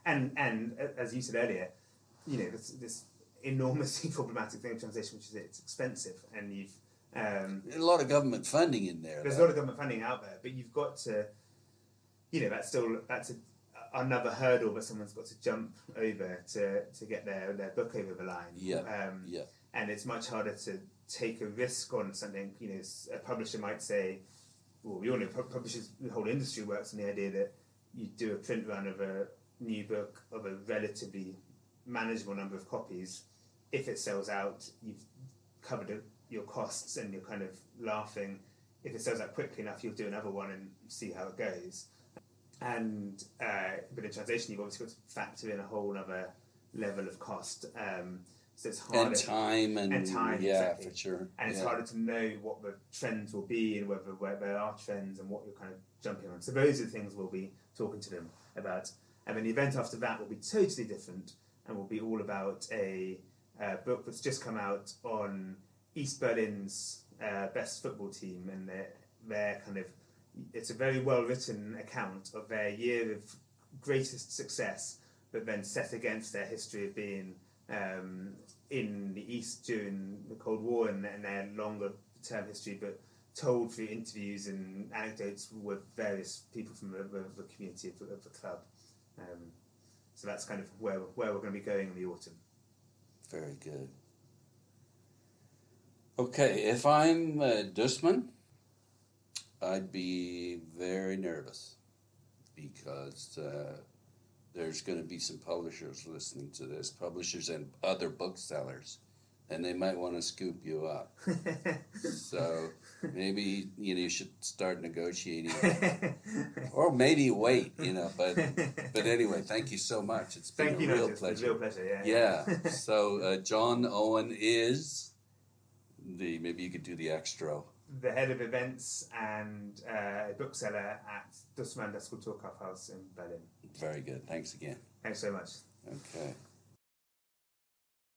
And as you said earlier, this enormously problematic thing of translation, which is it's expensive, and you've a lot of government funding in there. There's a lot of government funding out there, but you've got to, that's another hurdle that someone's got to jump over to get their book over the line. And it's much harder to take a risk on something. A publisher might say, well, we all know publishers, the whole industry works on the idea that you do a print run of a new book of a relatively manageable number of copies. If it sells out, you've covered your costs and you're kind of laughing. If it sells out quickly enough, you'll do another one and see how it goes. But in translation, you've obviously got to factor in a whole other level of cost. So it's harder. And time, yeah, exactly. for sure. And it's harder to know what the trends will be and where there are trends and what you're kind of jumping on. So those are the things we'll be talking to them about. And then the event after that will be totally different and will be all about a book that's just come out on East Berlin's best football team, and their kind of, it's a very well written account of their year of greatest success, but then set against their history of being in the East during the Cold War and their longer term history, but told through interviews and anecdotes with various people from the community of the club. So that's kind of where we're going to be going in the autumn. Very good. Okay, if I'm Dussmann, I'd be very nervous because there's going to be some publishers listening to this, publishers and other booksellers, and they might want to scoop you up. So maybe you should start negotiating, or maybe wait. But anyway, thank you so much. It's been a real pleasure. It's a real pleasure. Yeah. So John Owen is maybe you could do the extra. The head of events and bookseller at Dussmann das KulturKaufhaus in Berlin. Very good. Thanks again. Thanks so much. Okay.